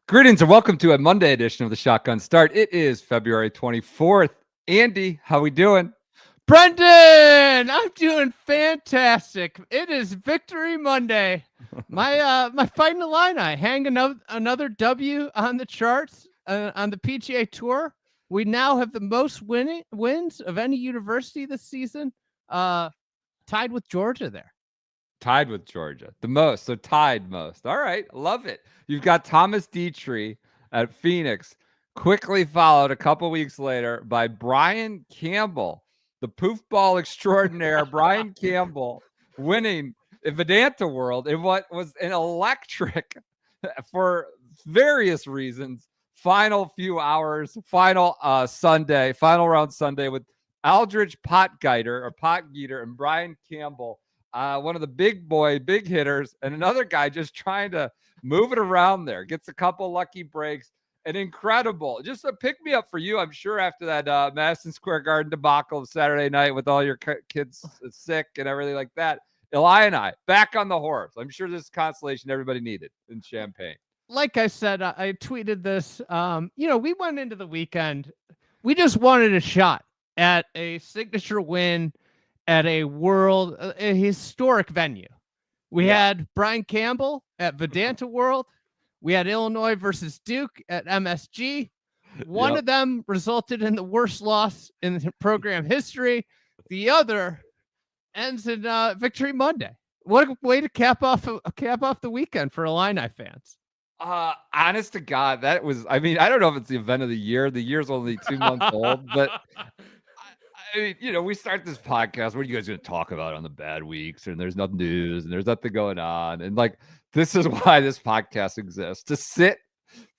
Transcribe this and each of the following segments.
Greetings and welcome to a Monday edition of the Shotgun Start. It is February 24th. Andy, how we doing? Brendan, I'm doing fantastic. It is Victory Monday. My Fighting Illini hang another W on the charts on the PGA Tour. We now have the most wins of any university this season, tied with Georgia there. Tied with Georgia. The most. So tied most. All right. Love it. You've got Thomas Dietrich at Phoenix, quickly followed a couple weeks later by Brian Campbell, the poofball extraordinaire. Brian Campbell winning at VidantaWorld in what was an electric, for various reasons, final few hours, final round Sunday with Aldrich Potgieter and Brian Campbell. One of the big hitters, and another guy just trying to move it around there. Gets a couple lucky breaks. And incredible. Just a pick me up for you, I'm sure, after that Madison Square Garden debacle of Saturday night with all your kids sick and everything like that. Illini back on the horse. I'm sure this is consolation everybody needed in Champaign. Like I said, I tweeted this. We went into the weekend. We just wanted a shot at a signature win at a historic venue. We had Brian Campbell at VidantaWorld. We had Illinois versus Duke at MSG. One of them resulted in the worst loss in the program history. The other ends in Victory Monday. What a way to cap off the weekend for Illini fans. Honest to God, that was, I don't know if it's the event of the year. The year's only 2 months old, but we start this podcast. What are you guys going to talk about on the bad weeks? And there's no news and there's nothing going on. And this is why this podcast exists, to sit,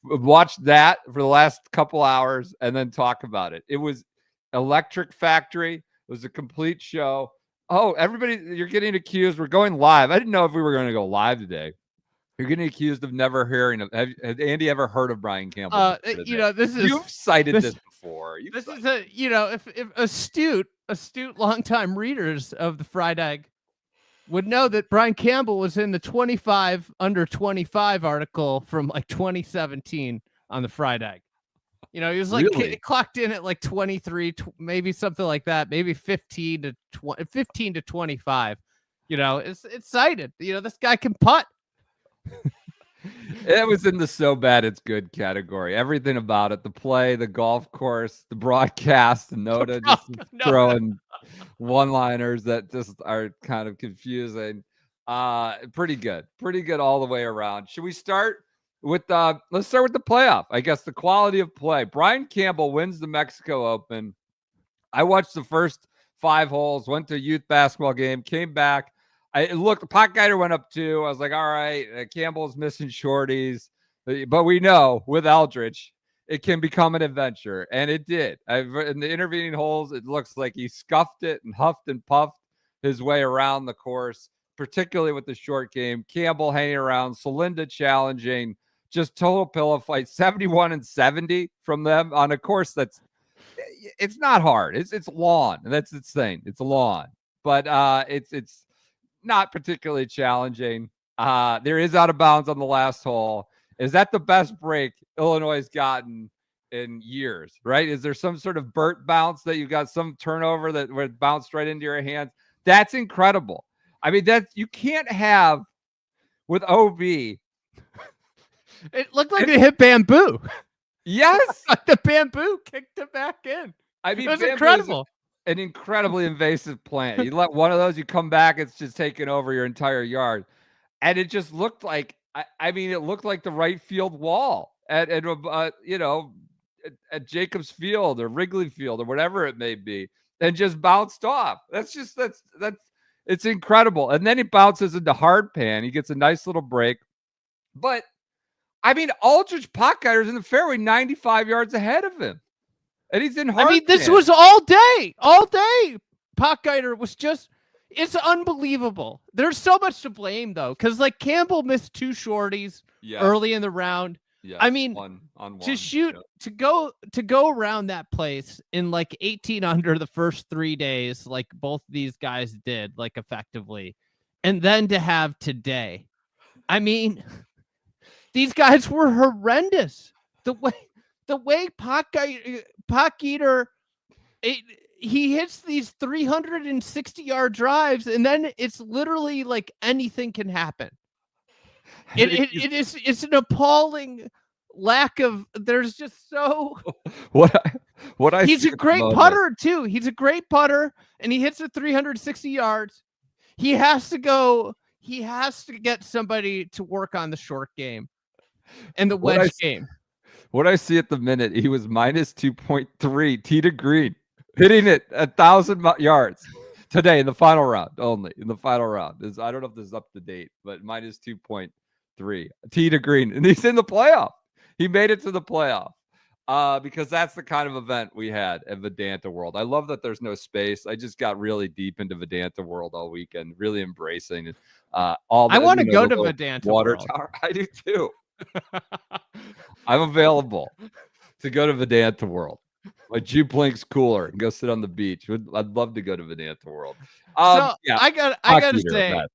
watch that for the last couple hours and then talk about it. It was electric factory. It was a complete show. Oh, everybody, you're getting accused. We're going live. I didn't know if we were going to go live today. You're getting accused of never hearing of. Has Andy ever heard of Brian Campbell? You've cited this before. If astute longtime readers of the Fried Egg would know that Brian Campbell was in the 25 under 25 article from 2017 on the Fried Egg. He was clocked in at 23, maybe something like that, maybe 15 to 25. It's cited. This guy can putt. It was in the so bad it's good category. Everything about it, the play, the golf course, the broadcast, the Noda just throwing one-liners that just are kind of confusing. Pretty good all the way around. Should we start with let's start with the playoff? I guess the quality of play. Brian Campbell wins the Mexico Open. I watched the first 5 holes, went to a youth basketball game, came back. The Potgieter went up 2. I was like, all right, Campbell's missing shorties. But we know with Aldrich, it can become an adventure. And it did. In the intervening holes, it looks like he scuffed it and huffed and puffed his way around the course, particularly with the short game. Campbell hanging around, Celinda challenging, just total pillow fight, 71 and 70 from them on a course it's not hard. It's lawn. That's its thing. It's a lawn. But it's not particularly challenging. There is out of bounds on the last hole. Is that the best break Illinois has gotten in years, right? Is there some sort of Burt bounce that you got some turnover that where it bounced right into your hands? That's incredible. That you can't have with OB. It looked like it hit bamboo. Yes. The bamboo kicked it back in. It was incredible. An incredibly invasive plant. You let one of those, you come back, it's just taking over your entire yard. And it just looked like, it looked like the right field wall at Jacobs Field or Wrigley Field or whatever it may be, and just bounced off. It's incredible. And then he bounces into hard pan. He gets a nice little break. But, Aldrich Potgieter's in the fairway 95 yards ahead of him. And he's in hard. This was all day. Potgieter was it's unbelievable. There's so much to blame though, because Campbell missed 2 shorties early in the round. Yeah, to go around that place in 18 under the first 3 days, like both these guys did, effectively, and then to have today. These guys were horrendous. The way Potgieter, he hits these 360-yard drives, and then it's literally like anything can happen. It's an appalling lack of. There's just so what I he's a great putter too. He's a great putter, and he hits it 360 yards. He has to go. He has to get somebody to work on the short game and the wedge game. What I see at the minute, he was minus 2.3 tee to green, hitting it 1,000 yards today in the final round. Only in the final round. I don't know if this is up to date, but minus 2.3 tee to green, and he's in the playoff. He made it to the playoff because that's the kind of event we had at VidantaWorld. I love that there's no space. I just got really deep into VidantaWorld all weekend, really embracing it. I want to go to VidantaWorld. Water tower. I do too. I'm available to go to VidantaWorld. My Jupe Link's cooler and go sit on the beach. I'd love to go to VidantaWorld. So yeah, I gotta say, man.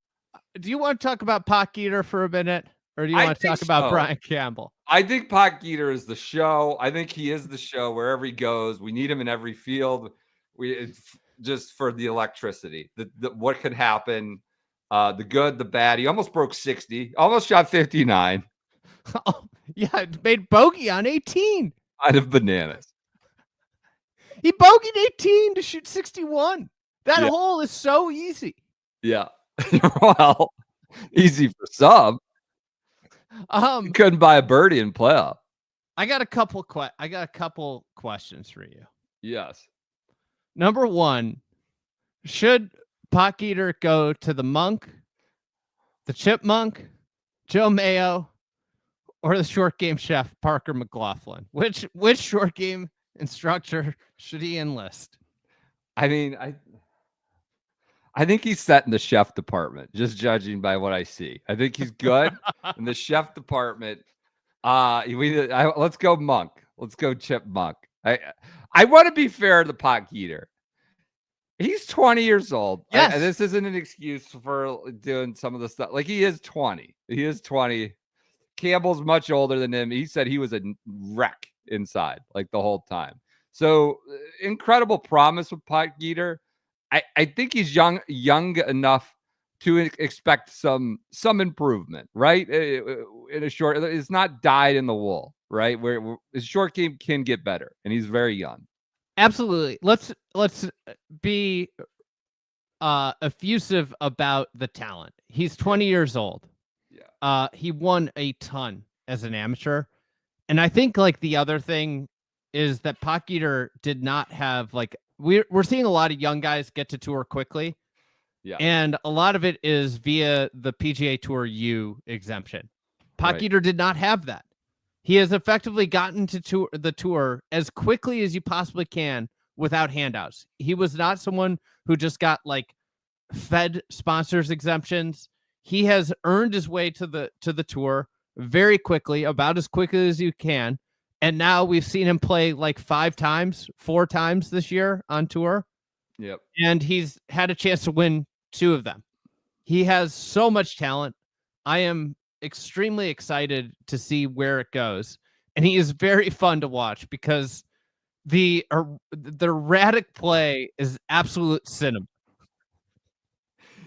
Do you want to talk about Potgieter for a minute, or do you want to talk about Brian Campbell? I think Potgieter is the show. I think he is the show wherever he goes. We need him in every field. It's just for the electricity. What could happen? The good, the bad. He almost broke 60. Almost shot 59. Oh, yeah, made bogey on 18. Out of bananas. He bogeyed 18 to shoot 61. That hole is so easy. Yeah. Well, easy for some. You couldn't buy a birdie in playoff. I got a couple questions for you. Yes. Number one, should Potgieter go to the Monk, the Chipmunk, Joe Mayo, or the short game chef Parker McLaughlin? Which short game instructor should he enlist? I mean, I think he's set in the chef department, just judging by what I see. I think he's good in the chef department. Let's go Monk. Let's go Chipmunk. I want to be fair to Potgieter. He's 20 years old. Yes. This isn't an excuse for doing some of the stuff. Like, he is 20. He is 20. Campbell's much older than him. He said he was a wreck inside like the whole time. So incredible promise with Potgieter. I think he's young enough to expect some improvement, right? In a short, it's not dyed in the wool, right? Where his short game can get better, and he's very young. Absolutely. Let's be effusive about the talent. He's 20 years old. Yeah. He won a ton as an amateur, and I think like the other thing is that Potgieter did not have like. We're seeing a lot of young guys get to tour quickly. Yeah. And a lot of it is via the PGA Tour U exemption. Potgieter did not have that. He has effectively gotten to the tour as quickly as you possibly can without handouts. He was not someone who just got like Fed sponsors exemptions. He has earned his way to the tour very quickly, about as quickly as you can. And now we've seen him play like 4 times this year on tour. Yep. And he's had a chance to win 2 of them. He has so much talent. I am extremely excited to see where it goes. And he is very fun to watch because the erratic play is absolute cinema.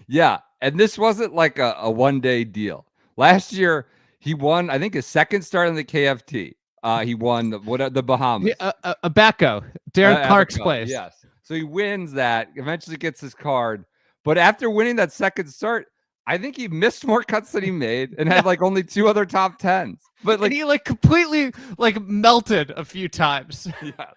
Yeah. And this wasn't like a one-day deal. Last year, he won, I think, his second start in the KFT. He won the Bahamas. Abaco, Darren Clark's place. Yes. So he wins that, eventually gets his card. But after winning that second start, I think he missed more cuts than he made and had like only 2 other top 10s. But like, and he like completely like melted a few times. Yes.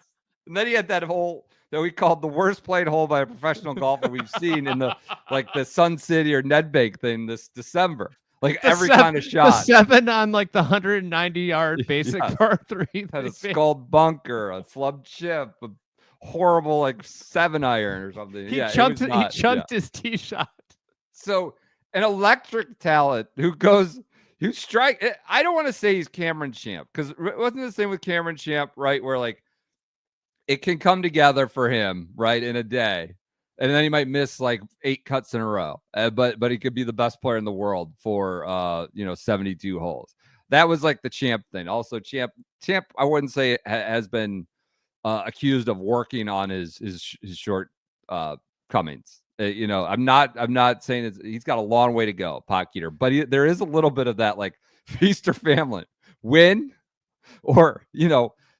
And then he had that hole that we called the worst played hole by a professional golfer we've seen in the Sun City or Nedbank thing this December. Like every kind of shot. The 7 on like the 190-yard basic par 3. Had a skulled bunker, a flub chip, a horrible like 7-iron or something. He chunked his tee shot. So an electric talent who strike. I don't want to say he's Cameron Champ because it wasn't the same with Cameron Champ, right? Where like it can come together for him, right, in a day. And then he might miss like 8 cuts in a row, but he could be the best player in the world for 72 holes. that was like the Champ thing. Also, Champ, I wouldn't say has been accused of working on his short comings. I'm not saying he's got a long way to go, Potgieter, but there is a little bit of that, like, feast or famine, win or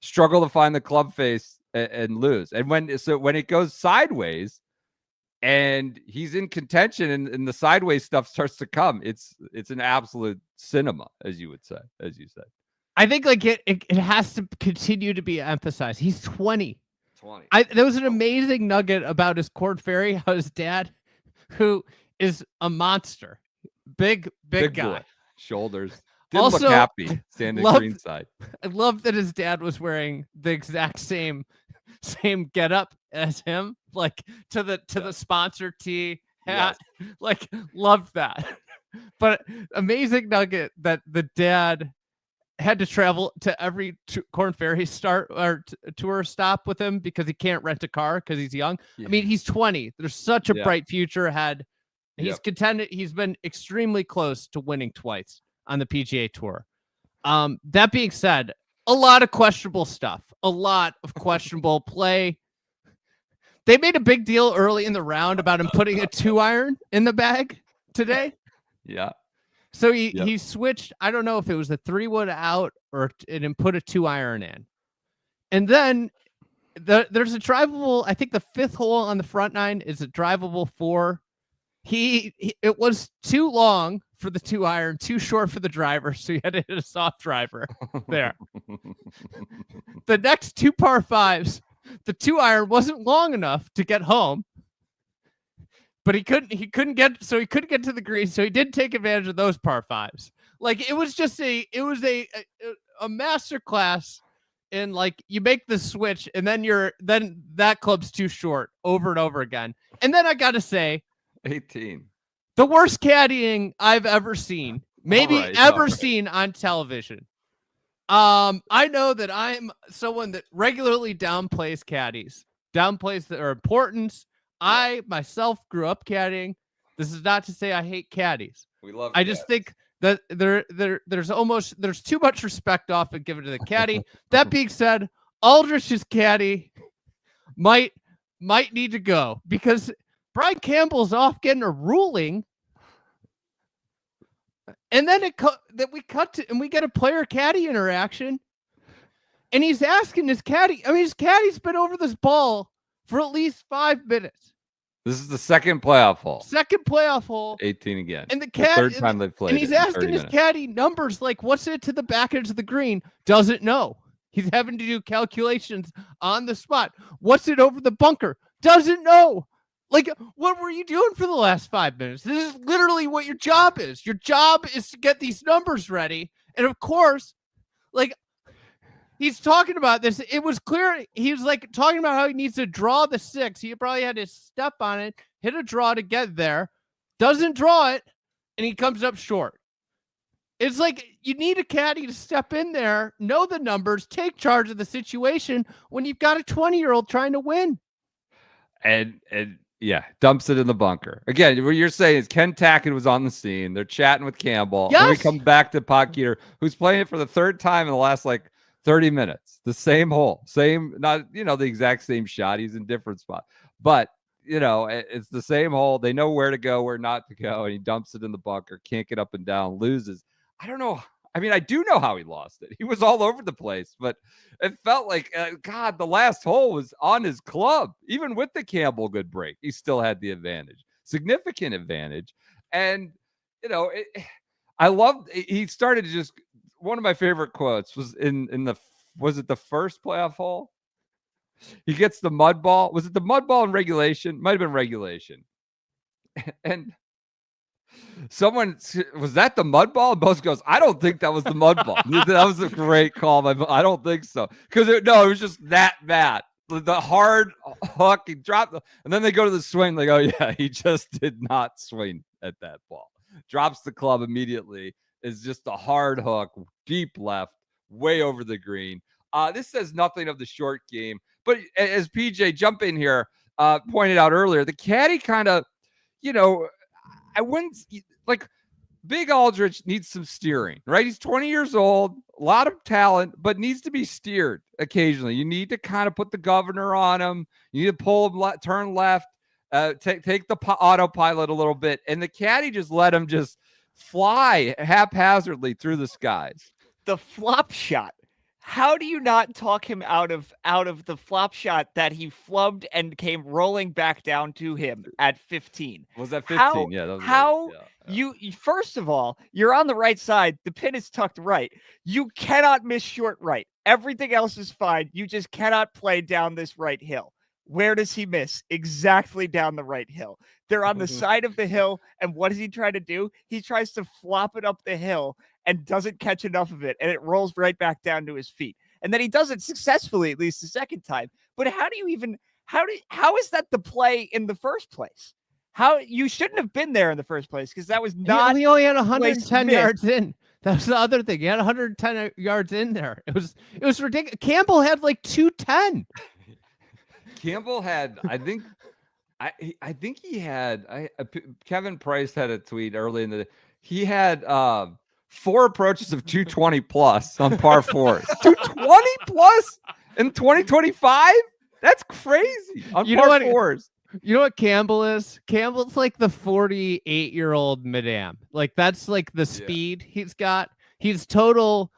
struggle to find the club face and lose. And when it goes sideways and he's in contention and the sideways stuff starts to come, it's an absolute cinema, as you said. I think like it has to continue to be emphasized. He's 20. There was an amazing nugget about his Korn Ferry, how his dad, who is a monster, big guy, boy. Shoulders. Didn't also look happy standing greenside. I love that his dad was wearing the exact same getup as him, like to the sponsor tee hat. Yes. Like, loved that. But amazing nugget that the dad had to travel to every Korn Ferry tour stop with him because he can't rent a car because he's young. Yeah. I mean, he's 20. There's such a bright future ahead. He's contended. He's been extremely close to winning twice on the PGA Tour. That being said, a lot of questionable stuff, a lot of questionable play. They made a big deal early in the round about him putting a 2-iron in the bag today. Yeah. So he switched. I don't know if it was a 3-wood out and put a 2-iron in. And then there's a drivable, I think the 5th hole on the front nine is a drivable 4. It was too long for the 2-iron, too short for the driver, so he had to hit a soft driver there. The next 2 par 5s, the 2-iron wasn't long enough to get home. But he couldn't get to the green, so he did take advantage of those par 5s. Like, it was a masterclass in, like, you make the switch and then that club's too short over and over again. And then I gotta say, 18. The worst caddying I've ever seen, maybe seen on television. I know that I'm someone that regularly downplays caddies, downplays their importance. I myself grew up caddying. This is not to say I hate caddies. We love. I just think that there's too much respect often given to the caddy. That being said, Aldrich's caddy might need to go because Brian Campbell's off getting a ruling, and then we get a player caddy interaction, and he's asking his caddy. I mean, his caddy's been over this ball for at least 5 minutes. This is the second playoff hole. 18 again. And the third time they've played. And he's asking his caddy numbers like, what's it to the back edge of the green? Doesn't know. He's having to do calculations on the spot. What's it over the bunker? Doesn't know. Like, what were you doing for the last 5 minutes? This is literally what your job is. Your job is to get these numbers ready. And of course, like, he's talking about this. It was clear. He was like talking about how he needs to draw the 6. He probably had to step on it, hit a draw to get there. Doesn't draw it, and he comes up short. It's like you need a caddy to step in there, know the numbers, take charge of the situation when you've got a 20-year-old trying to win. And yeah, dumps it in the bunker. Again, what you're saying is Ken Tackett was on the scene. They're chatting with Campbell. Yes. And we come back to Potgieter, who's playing it for the 3rd time in the last 30 minutes. The same hole. Same, not, the exact same shot. He's in different spot. But, it's the same hole. They know where to go, where not to go. And he dumps it in the bunker. Can't get up and down. Loses. I don't know. I mean, I do know how he lost it. He was all over the place, but it felt like, God, the last hole was on his club. Even with the Campbell good break, he still had the advantage, significant advantage. And, I loved, he started to just, one of my favorite quotes was was it the first playoff hole? He gets the mud ball. Was it the mud ball in regulation? Might have been regulation. And someone, was that the mud ball? And Bose goes, I don't think that was the mud ball. That was a great call. I don't think so. Because it was just that bad. The hard hook, he dropped, and then they go to the swing. Like, oh yeah, he just did not swing at that ball. Drops the club immediately. Is just a hard hook, deep left, way over the green. This says nothing of the short game. But as PJ, jump in here, pointed out earlier, the caddy kind of, I wouldn't, like, Big Aldrich needs some steering, right? He's 20 years old, a lot of talent, but needs to be steered occasionally. You need to kind of put the governor on him. You need to pull him, turn left, take the autopilot a little bit. And the caddy just let him just fly haphazardly through the skies. The flop shot. How do you not talk him out of the flop shot that he flubbed and came rolling back down to him at 15? Was that 15? How, yeah. That was how right. Yeah. you first of all, you're on the right side. The pin is tucked right. You cannot miss short right. Everything else is fine. You just cannot play down this right hill. Where does he miss? Exactly down the right hill. They're on the side of the hill, and what does he try to do? He tries to flop it up the hill and doesn't catch enough of it, and it rolls right back down to his feet. And then he does it successfully at least the second time. But how is that the play in the first place? How you shouldn't have been there in the first place, because that was not. He only had 110 yards in. That's the other thing. He had 110 yards in there. It was ridiculous. Campbell had like 210. Campbell had, I think he had. Kevin Price had a tweet early in the. He had 4 approaches of 220 plus on par 4s. 220 plus in 2025? That's crazy on par 4s. You know what Campbell is? Campbell's like the 48-year-old madame. Like that's like the speed he's got. He's total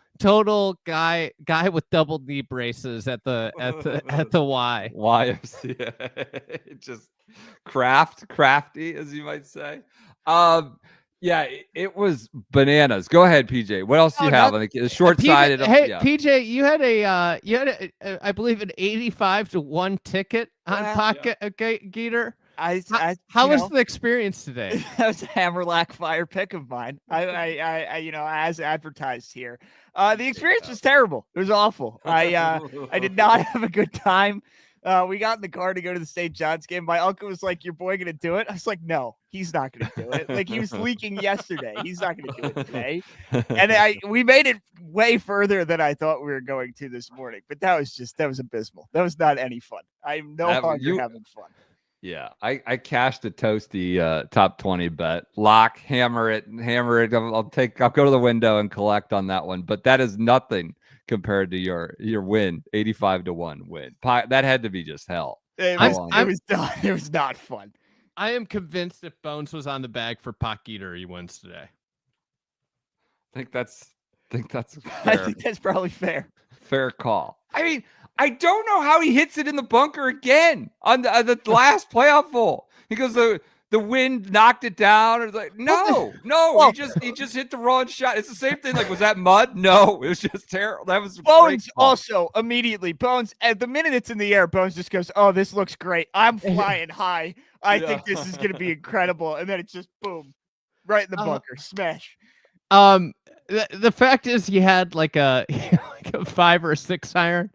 guy with double knee braces at the Y. YMCA. Just crafty, as you might say. Yeah, it was bananas. Go ahead, PJ. What else do you have? Like the short-sided. PJ, you had I believe an 85-1 ticket on Potgieter. How was the experience today? That was a Hammerlack fire pick of mine. I as advertised here. The experience was terrible. It was awful. I did not have a good time. We got in the car to go to the St. John's game. My uncle was like, "Your boy gonna do it?" I was like, "No, he's not gonna do it." Like he was leaking yesterday. He's not gonna do it today. And we made it way further than I thought we were going to this morning. But that was abysmal. That was not any fun. I'm no longer having fun. Yeah, I cashed a toasty top 20 bet. Lock, hammer it. I'll go to the window and collect on that one. But that is nothing compared to your win, 85-1 win. That had to be just hell. It was not fun. I am convinced if Bones was on the bag for Potgieter, he wins today. I think that's fair. I think that's probably fair. Fair call. I mean, I don't know how he hits it in the bunker again on the last playoff hole. He goes, the wind knocked it down. Or like, no. He just hit the wrong shot. It's the same thing. Like, was that mud? No, it was just terrible. That was Bones. Also, immediately, Bones. At the minute it's in the air, Bones just goes, "Oh, this looks great. I'm flying high. I think this is gonna be incredible." And then it's just boom, right in the bunker, smash. The fact is, you had like a 5 or 6 iron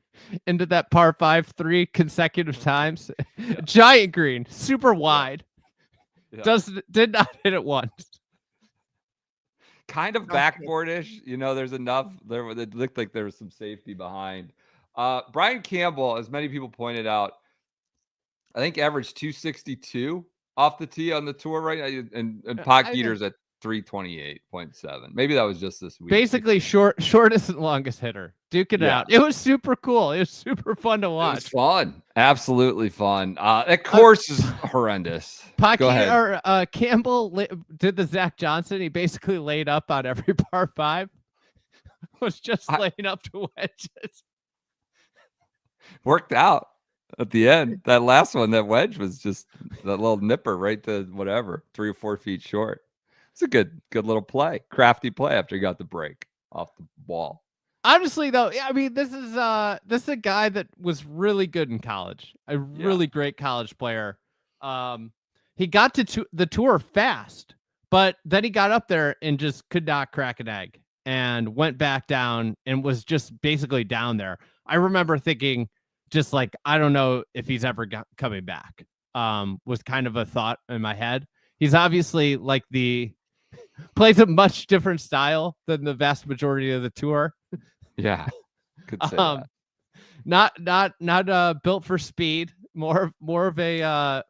into that par 5 3 consecutive times. Yeah. Giant green, super wide. Yeah. Did not hit it once. Kind of backboardish. There's enough there. It looked like there was some safety behind. Brian Campbell, as many people pointed out, I think averaged 262 off the tee on the tour right now, and Potgieter's at 328.7. Maybe that was just this week. Basically, shortest and longest hitter. Duke it out. It was super cool. It was super fun to watch. It was fun. Absolutely fun. That course is horrendous. Campbell did the Zach Johnson. He basically laid up on every par 5. Was just laying up to wedges. Worked out at the end. That last one, that wedge was just that little nipper right to whatever, 3 or 4 feet short. It's a good little play, crafty play after he got the break off the wall. Honestly, though, I mean, this is a guy that was really good in college, a really great college player. He got to the tour fast, but then he got up there and just could not crack an egg and went back down and was just basically down there. I remember thinking, just like, I don't know if he's ever coming back. Was kind of a thought in my head. He's obviously like plays a much different style than the vast majority of the tour. Yeah, could say that. Not built for speed. More of a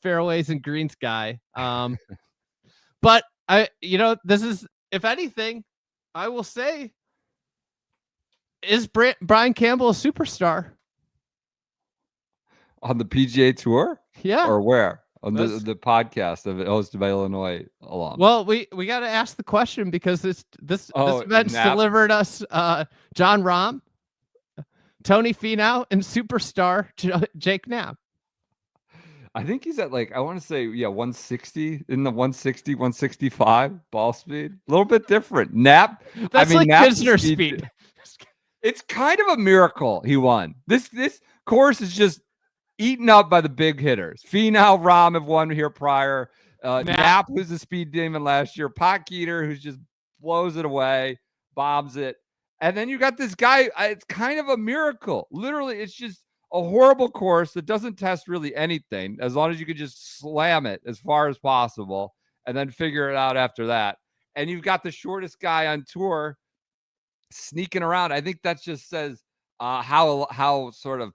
fairways and greens guy. But This is, if anything, I will say, is Brian Campbell a superstar on the PGA Tour? Yeah. Or where? On the podcast of it hosted by Illinois alum. Well, we got to ask the question because this event's Knapp. delivered us John Rahm, Tony Finau, and superstar Jake Knapp. I think he's at I want to say 160 in the 160, 165 ball speed. A little bit different. Knapp. That's Kisner speed. It's kind of a miracle he won. This course is just eaten up by the big hitters. Finau, Rahm have won here prior. Knapp, who's the speed demon last year. Potgieter, who's just blows it away, bombs it. And then you got this guy. It's kind of a miracle. Literally, it's just a horrible course that doesn't test really anything as long as you could just slam it as far as possible and then figure it out after that. And you've got the shortest guy on tour sneaking around. I think that just says how sort of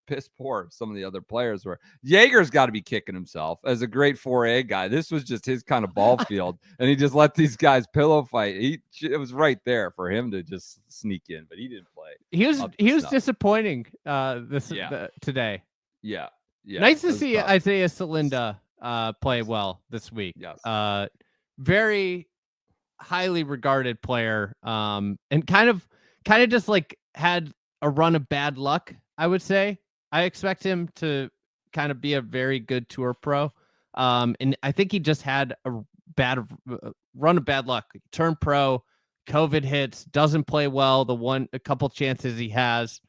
piss poor some of the other players were. Jaeger's got to be kicking himself as a great 4A guy. This was just his kind of ball field, and he just let these guys pillow fight. It was right there for him to just sneak in, but he didn't play. He was disappointing today. Yeah. Nice to see tough. Isaiah Salinda play well this week. Yes. Very highly regarded player, and kind of just had a run of bad luck, I would say. I expect him to kind of be a very good tour pro. And I think he just had a bad run of bad luck. Turned pro, COVID hits, doesn't play well a couple chances he has,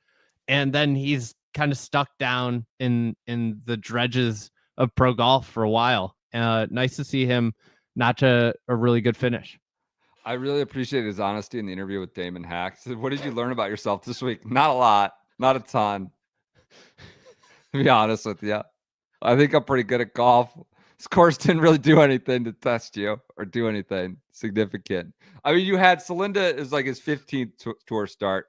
and then he's kind of stuck down in the dredges of pro golf for a while. Nice to see him notch a really good finish. I really appreciate his honesty in the interview with Damon Hack. He said, "What did you learn about yourself this week?" Not a lot, not a ton. To be honest with you, I think I'm pretty good at golf. This course didn't really do anything to test you or do anything significant. I mean, you had Salinda is his 15th tour start.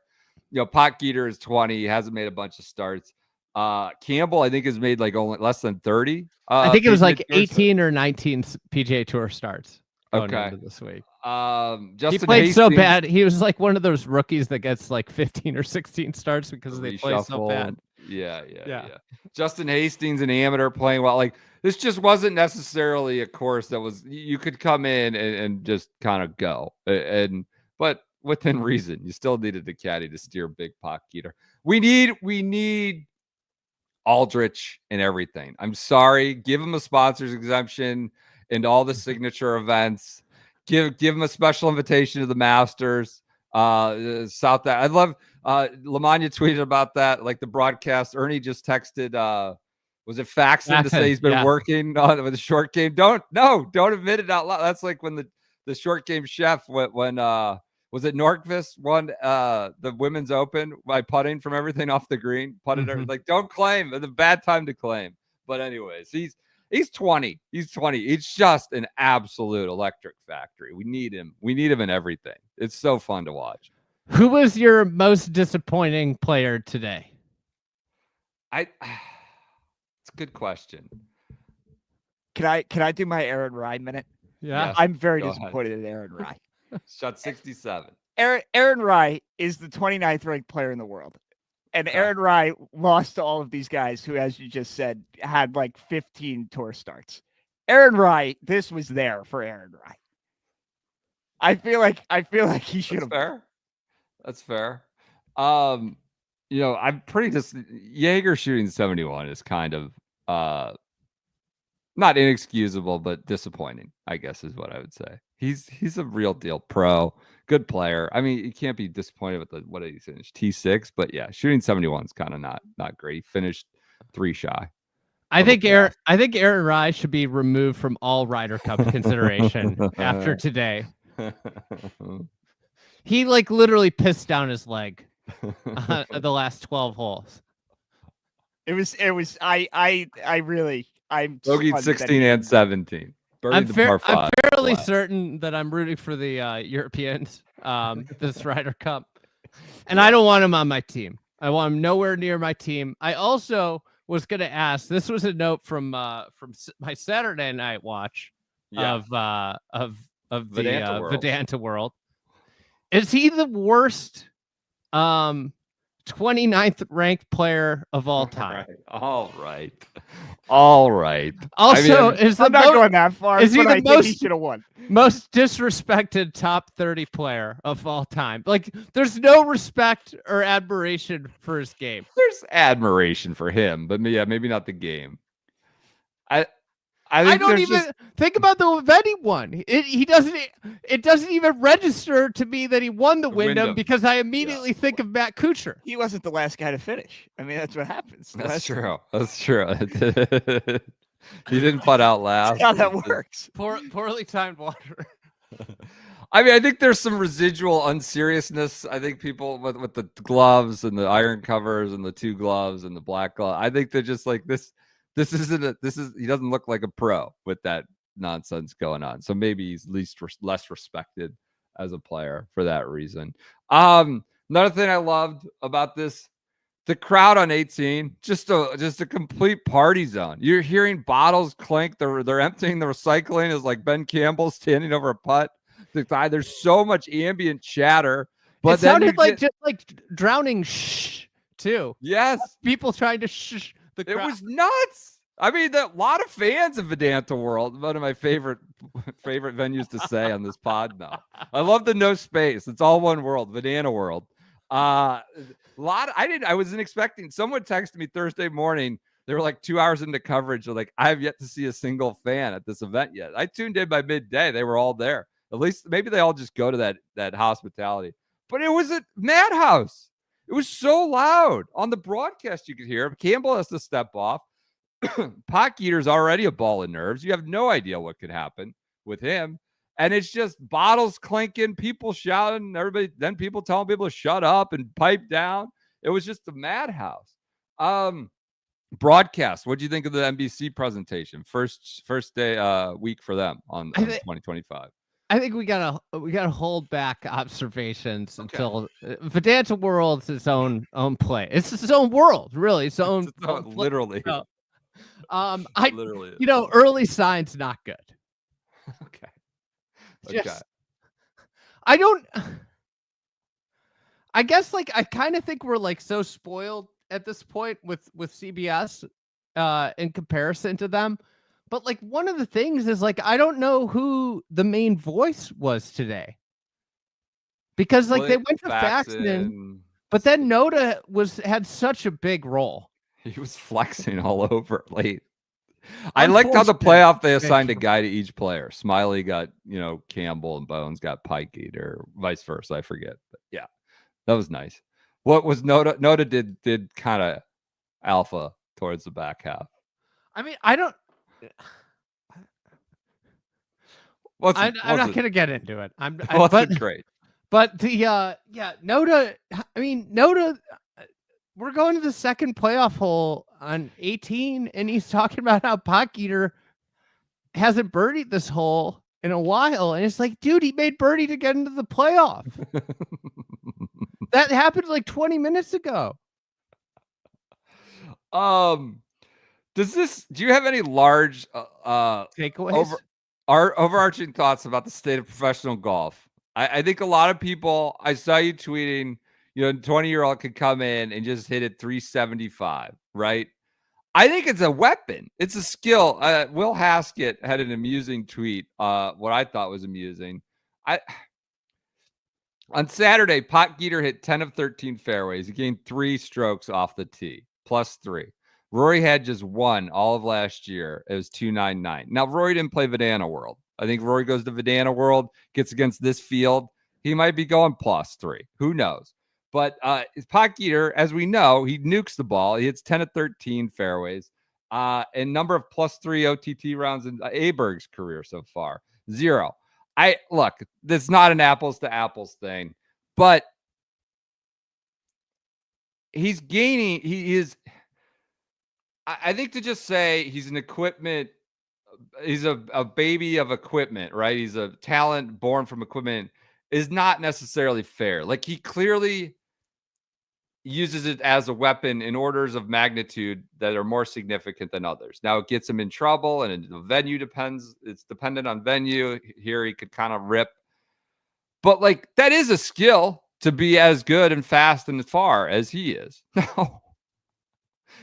Potgieter is 20. He hasn't made a bunch of starts. Campbell, I think, has made only less than 30. I think it was 18 or 19 PGA Tour starts. Okay. This week. Justin he played Hastings, so bad. He was one of those rookies that gets 15 or 16 starts because they play so bad. Yeah. Justin Hastings, an amateur, playing well. This just wasn't necessarily a course that was you could come in and just kind of go. But within reason, you still needed a caddy to steer big Potgieter. We need Aldrich and everything. I'm sorry. Give him a sponsors exemption and all the signature events. Give him a special invitation to the Masters. South. I love. Lamagna tweeted about that. The broadcast. Ernie just texted. Was it Faxon to say he's been working on with the short game? Don't admit it out loud. That's when the short game chef when was it Nordqvist won the Women's Open by putting from everything off the green. Putted don't claim. It's a bad time to claim. But anyways, He's 20. He's 20. It's just an absolute electric factory. We need him. We need him in everything. It's so fun to watch. Who was your most disappointing player today? It's a good question. Can I do my Aaron Rye minute? Yeah. Yes, I'm very disappointed in Aaron Rye. Shot 67. Aaron Rye is the 29th ranked player in the world. And Aaron Rye lost to all of these guys who, as you just said, had 15 tour starts. Aaron Rye, this was there for Aaron Rye. I feel like he should have. That's fair. I'm pretty Jaeger shooting 71 is kind of not inexcusable, but disappointing, I guess is what I would say. He's a real deal pro. Good player. I mean, you can't be disappointed with what did he finish? T6, but yeah, shooting 71 is kind of not great. He finished 3 shy. I think Aaron Rye should be removed from all Ryder Cup consideration after today. He literally pissed down his leg the last 12 holes. It was I'm bogeyed 16 and 17. I'm fairly certain that I'm rooting for the Europeans this Ryder Cup, and I don't want him on my team. I want him nowhere near my team. I also was going to ask. This was a note from my Saturday night watch. Yeah. of the VidantaWorld. VidantaWorld. Is he the worst 29th ranked player of all time? All right. All right. Also, I'm not going that far, is he but the I think he most- should have won. most disrespected top 30 player of all time. Like, there's no respect or admiration for his game. There's admiration for him, but yeah, maybe not the game. I I think don't there's even just think about the event he won. It doesn't even register to me that he won the Wyndham because I immediately think of Matt Kuchar. He wasn't the last guy to finish. I mean, that's what happens. That's true. That's true. He didn't put out last. That's how that works. Poorly timed water. I mean, I think there's some residual unseriousness. I think people with the gloves and the iron covers and the 2 gloves and the black glove. I think they're just like this. This isn't. He doesn't look like a pro with that nonsense going on. So maybe he's less respected as a player for that reason. Another thing I loved about this, the crowd on 18, just a complete party zone. You're hearing bottles clink. They're emptying the recycling. Is like Ben Campbell standing over a putt. There's so much ambient chatter, but it sounded just like drowning shh too. Yes, people trying to shh the crowd. It was nuts. I mean, a lot of fans of VidantaWorld. One of my favorite venues to say on this pod now. I love the no space. It's all one world. VidantaWorld. I wasn't expecting. Someone texted me Thursday morning. They were like 2 hours into coverage. They're like, I have yet to see a single fan at this event yet. I tuned in by midday. They were all there. At least maybe they all just go to that hospitality. But it was a madhouse. It was so loud on the broadcast. You could hear him. Campbell has to step off. Potgieter's already a ball of nerves. You have no idea what could happen with him. And it's just bottles clinking, people shouting, everybody, then people telling people to shut up and pipe down. It was just a madhouse. Broadcast. What do you think of the NBC presentation? First day week for them on 2025. I think we gotta hold back observations until VidantaWorld's its own play. It's its own world, really. Its own literally. Literally, early signs not good. Okay. I guess I kind of think we're so spoiled at this point with CBS in comparison to them. But one of the things is I don't know who the main voice was today. Because they went to Faxon, but then Noda had such a big role. He was flexing all over late. I liked how the playoff they assigned a guy to each player. Smiley got, Campbell, and Bones got Potgieter, or vice versa. I forget. But yeah, that was nice. What was Noda? Noda did kind of alpha towards the back half. I mean, I don't. I'm not gonna get into it. But great. But the Noda. I mean, Noda. We're going to the second playoff hole on 18, and he's talking about how Potgieter hasn't birdied this hole in a while, and it's like, dude, he made birdie to get into the playoff. That happened 20 minutes ago. Do you have any large takeaways? Overarching thoughts about the state of professional golf? I think a lot of people, I saw you tweeting, 20-year-old could come in and just hit it 375, right? I think it's a weapon. It's a skill. Will Haskett had an amusing tweet, what I thought was amusing. On Saturday, Potgieter hit 10 of 13 fairways. He gained 3 strokes off the tee, +3. Rory had just 1 all of last year. It was 299. Now, Rory didn't play VidantaWorld. I think Rory goes to VidantaWorld, gets against this field. He might be going +3. Who knows? But Potgieter, as we know, he nukes the ball. He hits 10 of 13 fairways. And number of +3 OTT rounds in Aberg's career so far, 0. Look, this is not an apples to apples thing, but he's gaining. He is. I think to just say he's an equipment, he's a baby of equipment, right? He's a talent born from equipment is not necessarily fair. He clearly, uses it as a weapon in orders of magnitude that are more significant than others. Now it gets him in trouble, and the venue depends. It's dependent on venue. Here he could kind of rip, but like that is a skill to be as good and fast and as far as he is. Now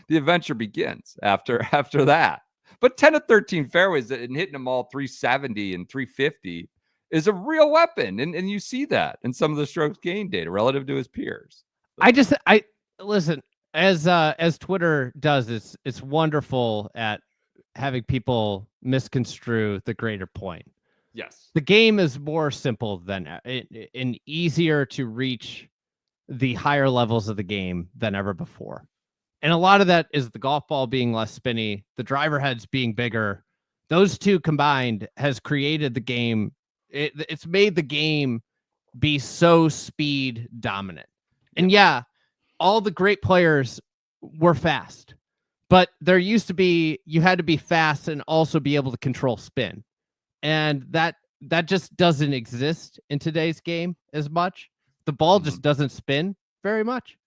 the adventure begins after that. But 10 to 13 fairways and hitting them all 370 and 350 is a real weapon, and you see that in some of the strokes gain data relative to his peers. I listen, as Twitter does, it's wonderful at having people misconstrue the greater point. Yes. The game is more simple than and easier to reach the higher levels of the game than ever before. And a lot of that is the golf ball being less spinny, the driver heads being bigger. Those two combined has created the game. It's made the game be so speed dominant. And yeah, all the great players were fast, but there used to be, you had to be fast and also be able to control spin. And that just doesn't exist in today's game as much. The ball just doesn't spin very much.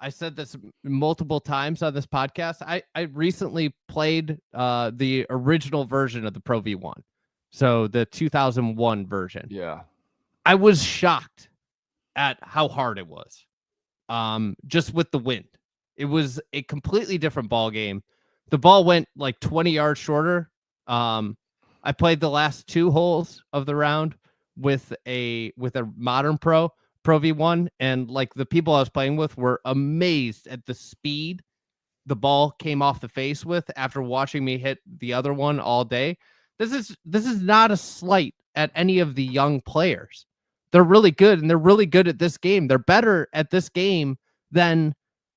I said this multiple times on this podcast. I recently played the original version of the Pro V1. So the 2001 version. Yeah. I was shocked at how hard it was. Just with the wind. It was a completely different ball game. The ball went like 20 yards shorter. I played the last 2 holes of the round with a modern Pro V1, and like the people I was playing with were amazed at the speed the ball came off the face with after watching me hit the other one all day. This is not a slight at any of the young players. They're really good, and they're really good at this game. They're better at this game than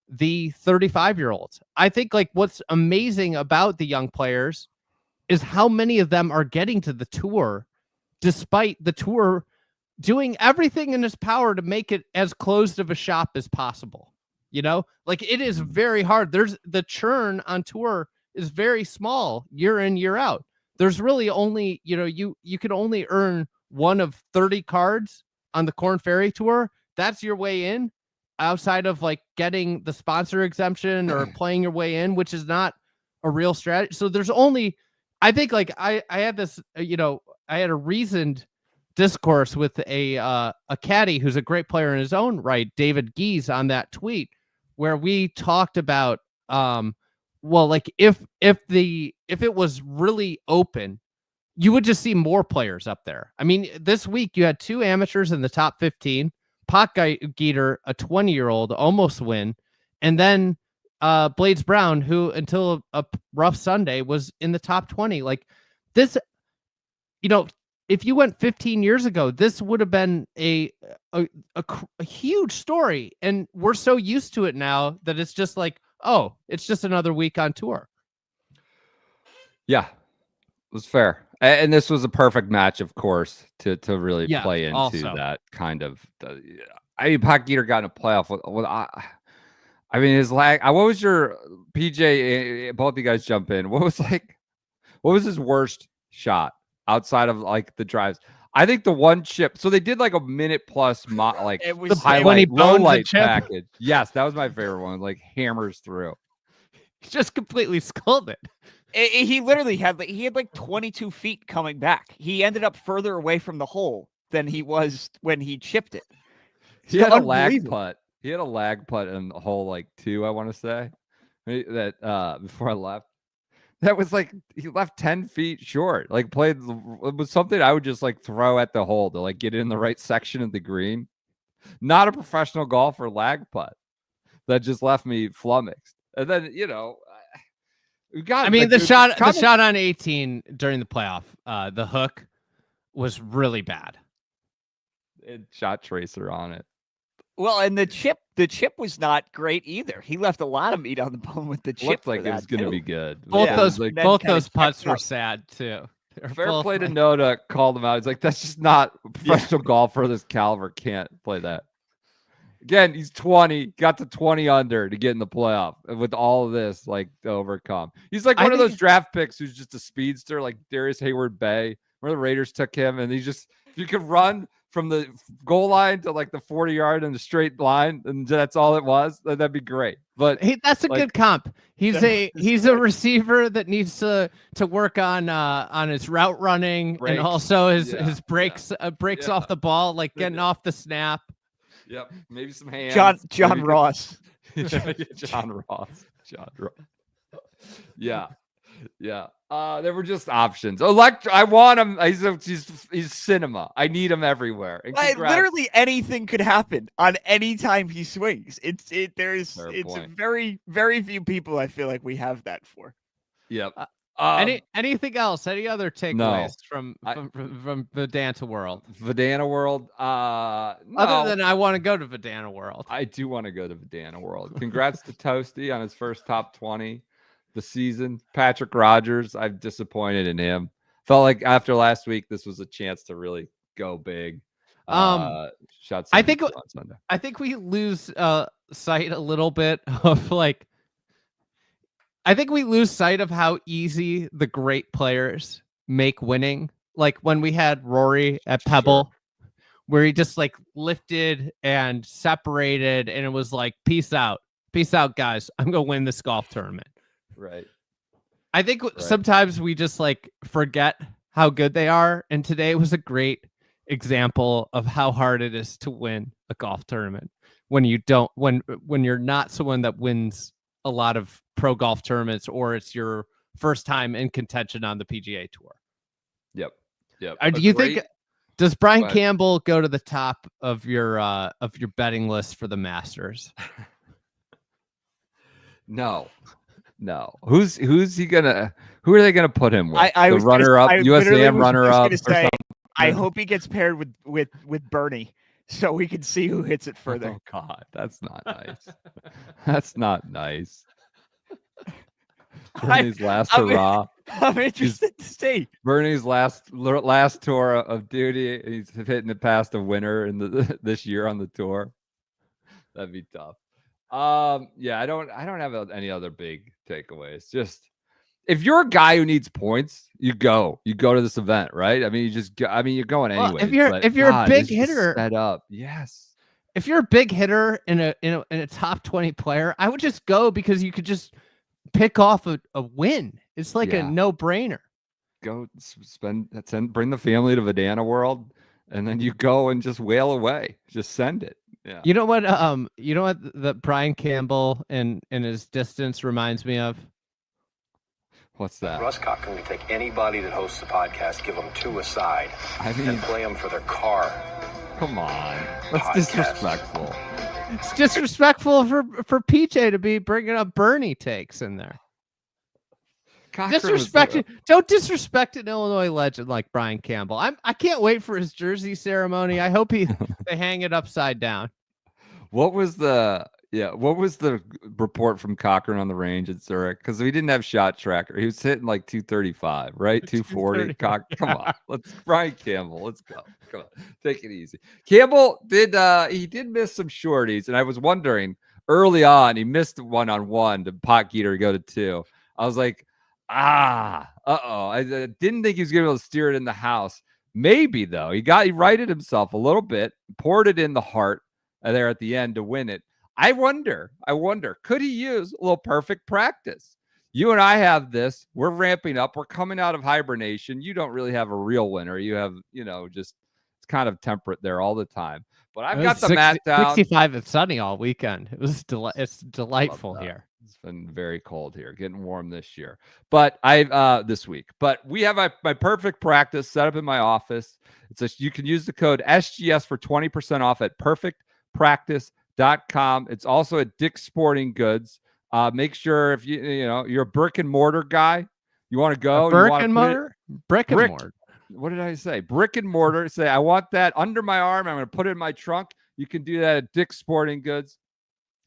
the 35-year-olds. I think like what's amazing about the young players is how many of them are getting to the tour, despite the tour doing everything in its power to make it as closed of a shop as possible. You know, like it is very hard. There's the churn on tour is very small year in, year out. There's really only, you know, you can only earn one of 30 cards on the Corn Ferry Tour. That's your way in, outside of like getting the sponsor exemption or playing your way in, which is not a real strategy. So there's only, I think like I had this, you know, I had a reasoned discourse with a caddy who's a great player in his own right, David Geese, on that tweet where we talked about, well, like if it was really open, you would just see more players up there. I mean, this week you had 2 amateurs in the top 15, Potgieter, a 20-year-old, almost win, and then Blades Brown, who until a rough Sunday was in the top 20. Like this, you know, if you went 15 years ago, this would have been a huge story, and we're so used to it now that it's just like, oh, it's just another week on tour. Yeah, it was fair. And this was a perfect match, of course, to really play into also that kind of. I mean, Potgieter got in a playoff. I mean, his lag. What was your PJ? Both of you guys jump in. What was his worst shot outside of like the drives? I think the one chip. So they did like a minute plus, like it was highlight low light package. Yes, that was my favorite one. Like hammers through. He just completely sculled it. He literally had like 22 feet coming back. He ended up further away from the hole than he was when he chipped it. He had a lag putt. He had a lag putt in the hole like 2, I want to say. That before I left. That was like he left 10 feet short. Like it was something I would just like throw at the hole to like get in the right section of the green. Not a professional golfer lag putt. That just left me flummoxed. And then, you know, I mean, the shot on 18 during the playoff, the hook was really bad. It shot tracer on it. Well, and the chip was not great either. He left a lot of meat on the bone with the chip. Looked like it was going to be good. Both Yeah. those putts were sad too. Fair play to Noda, called him out. He's like, that's just not a professional golfer of this caliber can't play that. Again, he's 20, got to 20 under to get in the playoff with all of this, like, to overcome. He's like one of those draft picks who's just a speedster, like Darius Hayward Bay, where the Raiders took him, and he's just, if you could run from the goal line to like the 40-yard in the straight line, and that's all it was, that'd be great. But that's a like, good comp. He's a receiver that needs to work on his route running breaks. and also his breaks off the ball, like getting off the snap. Yep, maybe some hands. John Ross. John Ross. Yeah. There were just options. I want him. He's cinema. I need him everywhere. And Literally anything could happen on any time he swings. It's very, very few people I feel like we have that for. Yep. Anything else? Any other takeaways from VidantaWorld? VidantaWorld. No. Other than I want to go to VidantaWorld. I do want to go to VidantaWorld. Congrats to Toasty on his first top 20 the season. Patrick Rogers, I'm disappointed in him. Felt like after last week, this was a chance to really go big. Shot I think on Sunday. I think we lose sight a little bit of like. I think we lose sight of how easy the great players make winning. Like when we had Rory at Pebble, where he just like lifted and separated, and it was like, peace out, guys. I'm gonna win this golf tournament. Right. I think sometimes we just like forget how good they are, and today was a great example of how hard it is to win a golf tournament when you don't when you're not someone that wins a lot of pro golf tournaments, or it's your first time in contention on the PGA Tour. Yep. Do you think does Brian Campbell go to the top of your betting list for the Masters? No. Who's he gonna? Who are they gonna put him with? I the was runner-up, USAM runner-up. I hope he gets paired with Bernie, so we can see who hits it further. Oh God, that's not nice. That's not nice. Bernie's last hurrah. I'm interested to see Bernie's last tour of duty. He's hitting it past a winner in this year on the tour. That'd be tough. Yeah, I don't have any other big takeaways. Just if you're a guy who needs points, you go to this event, right? I mean, you're going anyway. If you're a big hitter, set up, yes. If you're a big hitter in a top 20 player, I would just go because you could just pick off a win. It's like a no-brainer. Go bring the family to VidantaWorld, and then you go and just wail away. Just send it. Yeah. You know what? The Brian Campbell in his distance reminds me of. What's that? Russ Cochran can take anybody that hosts the podcast, give them two aside, and play them for their car. Come on, that's disrespectful. It's disrespectful for PJ to be bringing up Bernie takes in there. Don't disrespect an Illinois legend like Brian Campbell. I can't wait for his jersey ceremony. I hope they hang it upside down. What was the report from Cochran on the range at Zurich? Because we didn't have shot tracker. He was hitting like 235, right? 240. Come on. Brian Campbell. Let's go. Come on. Take it easy. Campbell did miss some shorties, and I was wondering early on, he missed 1-on-1 to Potgieter to go to 2. I was like, I didn't think he was going to be able to steer it in the house. Maybe though. He righted himself a little bit, poured it in the heart there at the end to win it. I wonder, could he use a little perfect practice? You and I have this. We're ramping up. We're coming out of hibernation. You don't really have a real winner. You have, just it's kind of temperate there all the time. But I've got the mat down. 65 and sunny all weekend. It's delightful here. It's been very cold here, getting warm this year. But this week. But we have my perfect practice set up in my office. You can use the code SGS for 20% off at perfectpractice.com. It's also at Dick's Sporting Goods. Make sure if you're a brick and mortar guy, you want to go. Brick and mortar. What did I say? Brick and mortar. Say, I want that under my arm. I'm going to put it in my trunk. You can do that at Dick's Sporting Goods.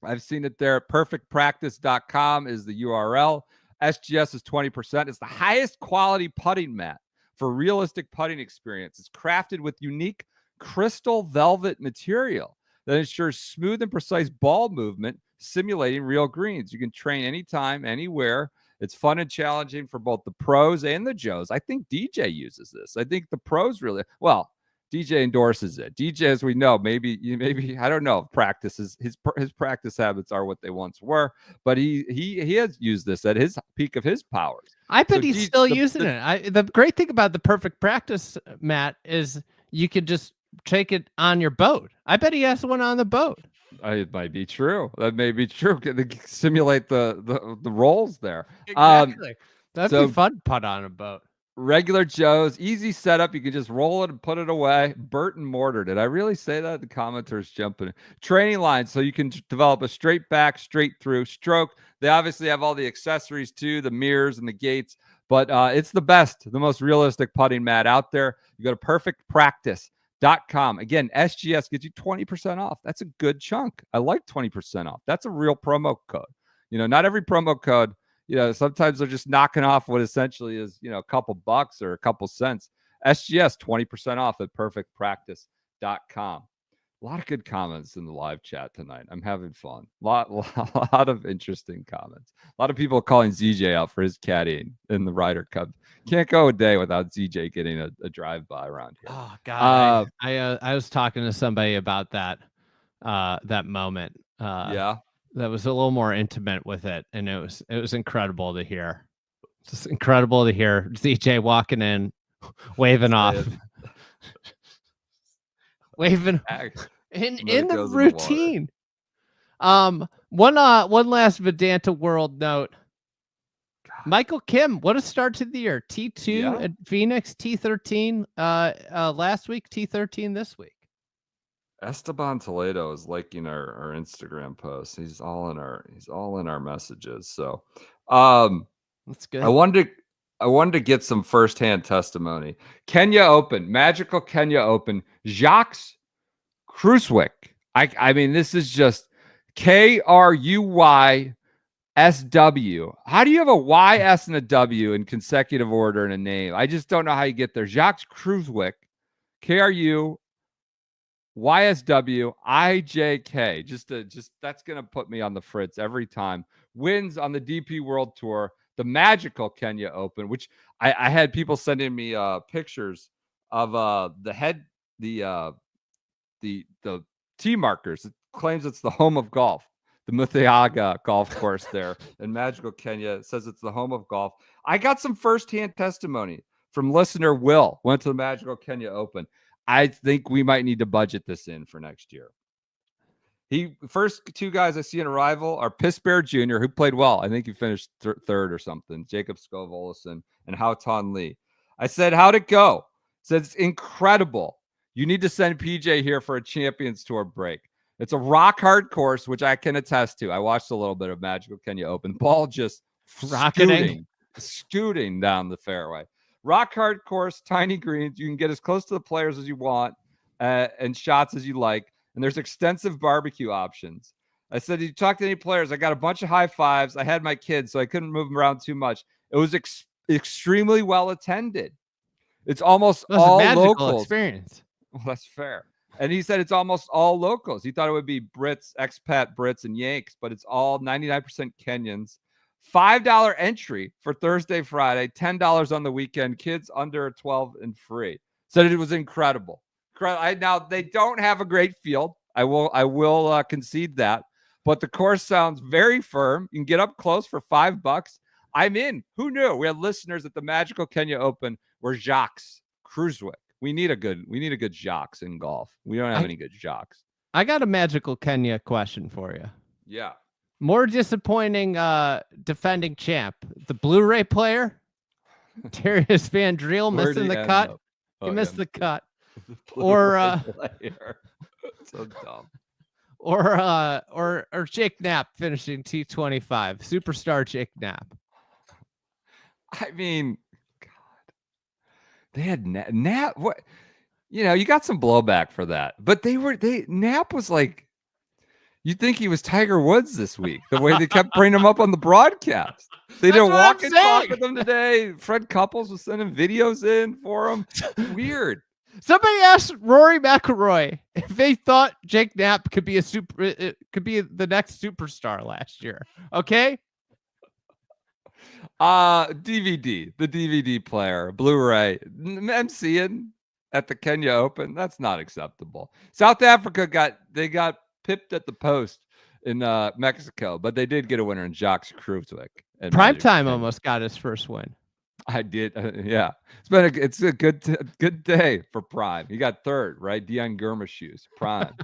I've seen it there. Perfectpractice.com is the URL. SGS is 20%. It's the highest quality putting mat for realistic putting experience. It's crafted with unique crystal velvet material that ensures smooth and precise ball movement, simulating real greens. You can train anytime, anywhere. It's fun and challenging for both the pros and the Joes. I think DJ uses this. I think the pros really, well, DJ endorses it. DJ, as we know, maybe I don't know. Practices his practice habits are what they once were, but he has used this at his peak of his powers. I bet he's still using it. The great thing about the perfect practice, Matt, is you could just take it on your boat. I bet he has one on the boat. It might be true. That may be true. Simulate the rolls there. Exactly. That'd be fun to putt on a boat. Regular Joe's, easy setup. You can just roll it and put it away. Burt and Mortar. Did I really say that? The commenters jumping. Training lines, so you can develop a straight back, straight through stroke. They obviously have all the accessories too, the mirrors and the gates, but it's the best, the most realistic putting mat out there. You go to perfectpractice.com. Again, SGS gets you 20% off. That's a good chunk. I like 20% off. That's a real promo code. Not every promo code. Sometimes they're just knocking off what essentially is, a couple bucks or a couple cents. SGS 20% off at perfectpractice.com. A lot of good comments in the live chat tonight. I'm having fun. A lot of interesting comments. A lot of people calling ZJ out for his caddying in the Ryder Cup. Can't go a day without ZJ getting a drive-by around here. Oh God, I was talking to somebody about that moment. Yeah. That was a little more intimate with it, and it was incredible to hear. Just incredible to hear ZJ walking in, waving off, waving in the routine. One last VidantaWorld note. Michael Kim, what a start to the year. T2 at Phoenix, T13 last week, T13 this week. Esteban Toledo is liking our Instagram posts. He's all in our messages. So that's good. I wanted to get some firsthand testimony. Kenya Open, magical Kenya Open, Jacques Kruswick. I mean, this is just KRUYSW. How do you have a Y, S, and a W in consecutive order in a name? I just don't know how you get there. Jacques Kruswick, KRUYSW IJK. Just that's gonna put me on the fritz every time. Wins on the DP World Tour, the magical Kenya Open, which I had people sending me pictures of the tee markers. It claims it's the home of golf, the Muthiaga golf course there in magical Kenya. It says it's the home of golf. I got some firsthand testimony from listener Will. Went to the magical Kenya Open. I think we might need to budget this in for next year. First two guys I see in Arrival are Piss Bear Jr., who played well. I think he finished third or something. Jacob Scov-Olesen and Hao Ton Lee. I said, how'd it go? Said, it's incredible. You need to send PJ here for a Champions Tour break. It's a rock hard course, which I can attest to. I watched a little bit of Magical Kenya Open. Ball just scooting down the fairway. Rock hard course, tiny greens. You can get as close to the players as you want and shots as you like. And there's extensive barbecue options. I said, did you talk to any players? I got a bunch of high fives. I had my kids, so I couldn't move them around too much. It was extremely well attended. It's almost all locals. Experience. Well, that's fair. And he said it's almost all locals. He thought it would be Brits, expat Brits, and Yanks, but it's all 99% Kenyans. $5 entry for Thursday, Friday, $10 on the weekend. Kids under 12 and free. Said it was incredible. Now they don't have a great field. I will concede that, but the course sounds very firm. You can get up close for $5. I'm in. Who knew? We had listeners at the Magical Kenya Open were Jacques Kruswick. We need a good Jacques in golf. We don't have any good Jacques. I got a Magical Kenya question for you. Yeah. More disappointing defending champ, the Blu-ray player, Darius Van Driel missing the cut. He missed the cut. Or so dumb. Or Jake Knapp finishing T25. Superstar Jake Knapp. I mean, God, they had Knapp. What, you got some blowback for that, but Knapp was like. You'd think he was Tiger Woods this week, the way they kept bringing him up on the broadcast. They didn't walk and talk with him today. Fred Couples was sending videos in for him. Weird. Somebody asked Rory McIlroy if they thought Jake Knapp could be could be the next superstar last year. Okay. DVD, the DVD player, Blu-ray, MCing. at the Kenya Open. That's not acceptable. South Africa got pipped at the post in Mexico, but they did get a winner in Jacques Kruijswijk. Prime Time almost got his first win. I did, yeah. It's a good day for Prime. He got third, right? Dion Gurmashoes, Prime.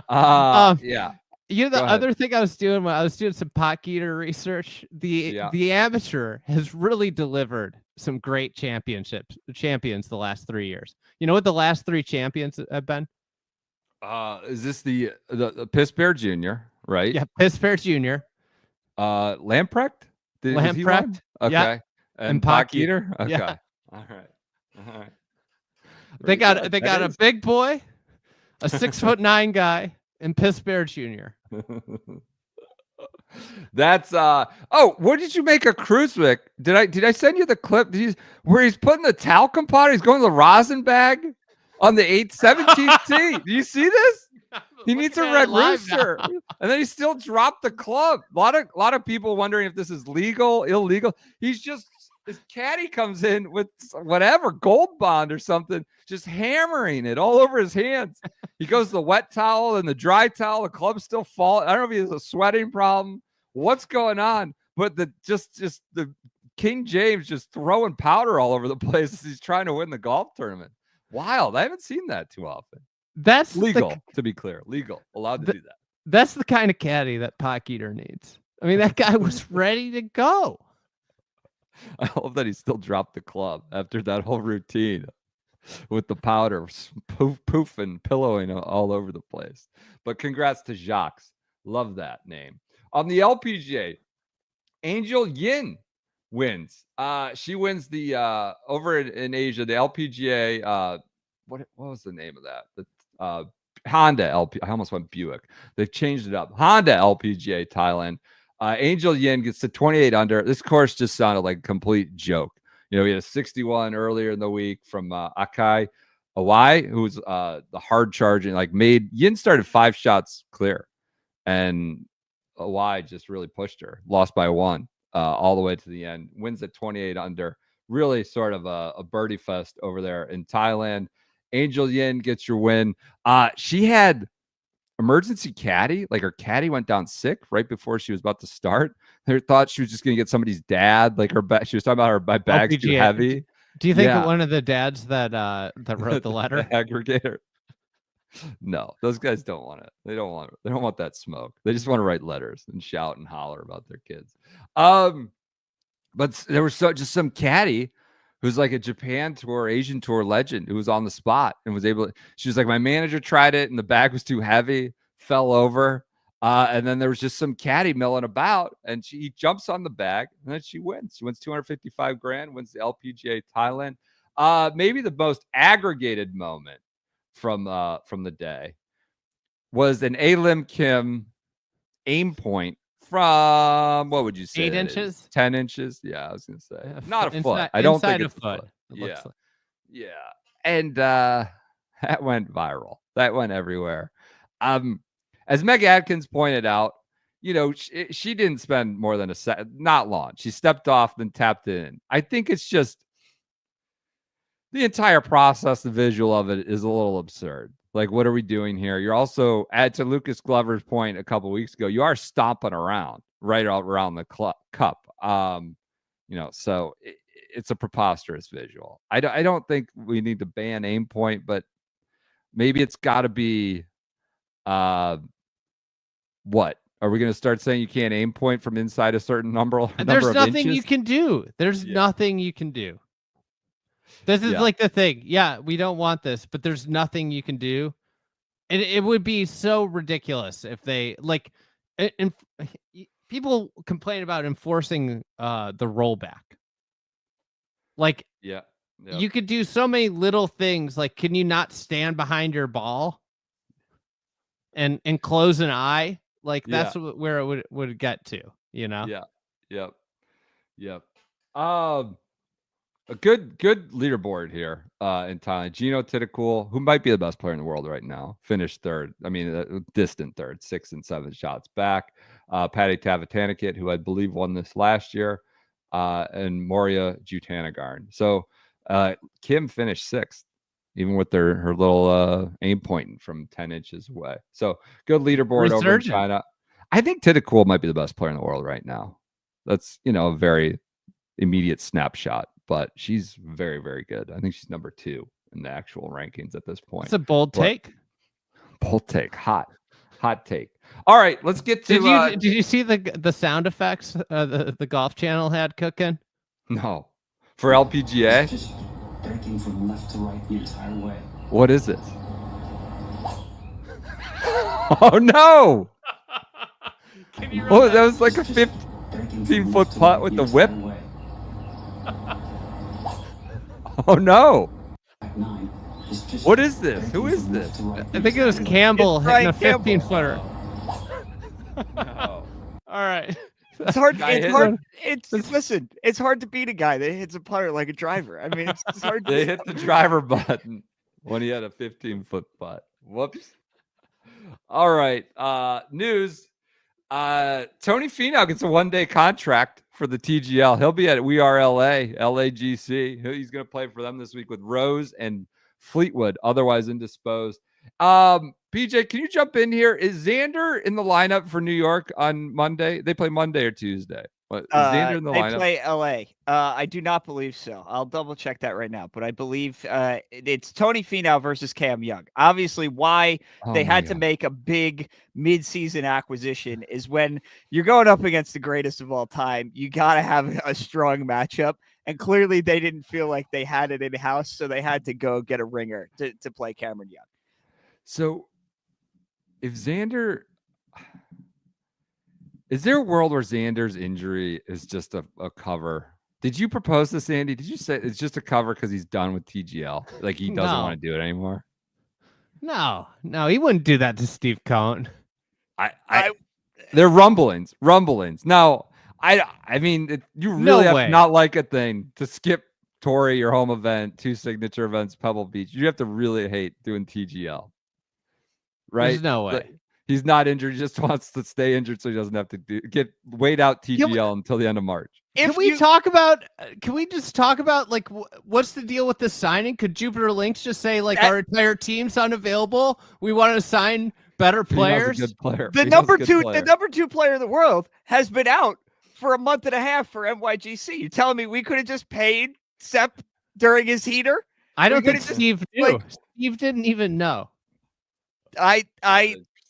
Yeah. You know, the other thing I was doing when I was doing some Potgieter research, the amateur has really delivered some great champions the last 3 years. You know what the last 3 champions have been? Is this the Piss Bear Jr., right? Yeah, Piss Bear Jr. Lamprecht? Lamprecht. Okay. Yeah. And Potgieter? Okay. Yeah. All right. They got a big boy, a 6'9" guy, and Piss Bear Jr. That's what did you make of Kruijswijk? Did I send you the clip? Where he's putting the talcum powder? He's going to the rosin bag on the 17th tee. Do you see this? He needs a red rooster, and then he still dropped the club. A lot of people wondering if this is legal, illegal. His caddy comes in with whatever Gold Bond or something, just hammering it all over his hands. He goes to the wet towel and the dry towel. The club's still falling. I don't know if he has a sweating problem. What's going on? But the King James just throwing powder all over the place as he's trying to win the golf tournament. Wild. I haven't seen that too often. That's legal, to be clear. Legal. Allowed to do that. That's the kind of caddy that Potgieter needs. I mean, that guy was ready to go. I hope that he still dropped the club after that whole routine with the powder poof and pillowing all over the place. But congrats to Jacques. Love that name. On the LPGA, Angel Yin wins. She wins the over in Asia, the LPGA. What was the name of that? The Honda LP. I almost went Buick. They've changed it up. Honda LPGA Thailand. Angel Yin gets to 28 under. This course just sounded like a complete joke. You know, he had a 61 earlier in the week from Akai Awai, who's the hard charging, Yin started 5 shots clear, and Awai just really pushed her. Lost by 1 all the way to the end. Wins at 28 under. Really sort of a birdie fest over there in Thailand. Angel Yin gets your win. She had emergency caddy, her caddy went down sick right before she was about to start. They thought she was just going to get somebody's dad, she was talking about my bag's too heavy. Do you think one of the dads that wrote the letter? The aggregator? No, those guys don't want it. They don't want that smoke. They just want to write letters and shout and holler about their kids. But there was just some caddy who's like a Japan tour, Asian tour legend who was on the spot and was able to, she was like, my manager tried it and the bag was too heavy, fell over. And then there was just some caddy milling about and he jumps on the bag and then she wins. She wins 255 grand, wins the LPGA Thailand. Maybe the most aggregated moment from the day was an Lim Kim AimPoint from, what would you say? 8 inches? 10 inches? Yeah, I was going to say. Not a foot. I don't think it's a foot. Yeah. Yeah. And that went viral. That went everywhere. As Meg Atkins pointed out, you know, she didn't spend more than a second, not long. She stepped off, then tapped in. I think it's just the entire process, the visual of it is a little absurd. What are we doing here? You're also, to Lucas Glover's point a couple weeks ago, you are stomping around right around the cup. You know, so it's a preposterous visual. I don't think we need to ban AimPoint, but maybe it's got to be, what? Are we going to start saying you can't AimPoint from inside a certain number There's of nothing inches? you can do. There's nothing you can do. This is like the thing. Yeah, we don't want this, but there's nothing you can do. And it would be so ridiculous if they people complain about enforcing the rollback. You could do so many little things. Can you not stand behind your ball and close an eye? That's where it would get to, you know? Yeah. Yep. A good leaderboard here in Thailand. Gino Tittakul, who might be the best player in the world right now, finished third. I mean, distant third, 6 and 7 shots back. Patty Tavatanakit, who I believe won this last year, and Moria Jutanagarn. So Kim finished 6th. even with her little AimPoint from 10 inches away. So good leaderboard over in China. I think Tidakul might be the best player in the world right now. That's, a very immediate snapshot, but she's very, very good. I think she's number 2 in the actual rankings at this point. It's a bold take. Bold take. Hot take. All right, let's get to. Did you see the sound effects the Golf Channel had cooking? No, for LPGA. Just breaking from left to right the entire way. What is it? Oh no! Oh, that was like a 15-foot putt with the whip. Oh no! What is this? Who is this? I think it was Campbell hitting a 15-footer. No. All right. It's hard. Listen. It's hard to beat a guy that hits a putter like a driver. I mean, it's hard. They hit the driver button when he had a 15-foot putt. Whoops. All right. News. Tony Finau gets a 1-day contract for the TGL. He'll be at We Are LA, LAGC. He's going to play for them this week with Rose and Fleetwood, otherwise indisposed. PJ, can you jump in here? Is Xander in the lineup for New York on Monday? They play Monday or Tuesday. Is Xander in the lineup? They play LA. I do not believe so. I'll double check that right now, but I believe it's Tony Finau versus Cam Young. Obviously, why they had to make a big mid-season acquisition is when you're going up against the greatest of all time, you got to have a strong matchup. And clearly they didn't feel like they had it in-house, so they had to go get a ringer to play Cameron Young. So if Xander... Is there a world where Xander's injury is just a cover? Did you propose this, Andy? Did you say it's just a cover because he's done with TGL? Like he doesn't want to do it anymore? No, he wouldn't do that to Steve Cohn. They're rumblings. Now, I mean, you really have to not like a thing to skip Torrey, your home event, 2 signature events, Pebble Beach. You have to really hate doing TGL, right? There's no way. He's not injured. He just wants to stay injured so he doesn't have to wait out TGL until the end of March. Can we just talk about like what's the deal with this signing? Could Jupiter Links just say like our entire team's unavailable? We want to sign better players. Good player. The number two player in the world has been out for a month and a half for NYGC. You telling me we could have just paid Sepp during his heater? I don't think Steve knew. Steve didn't even know.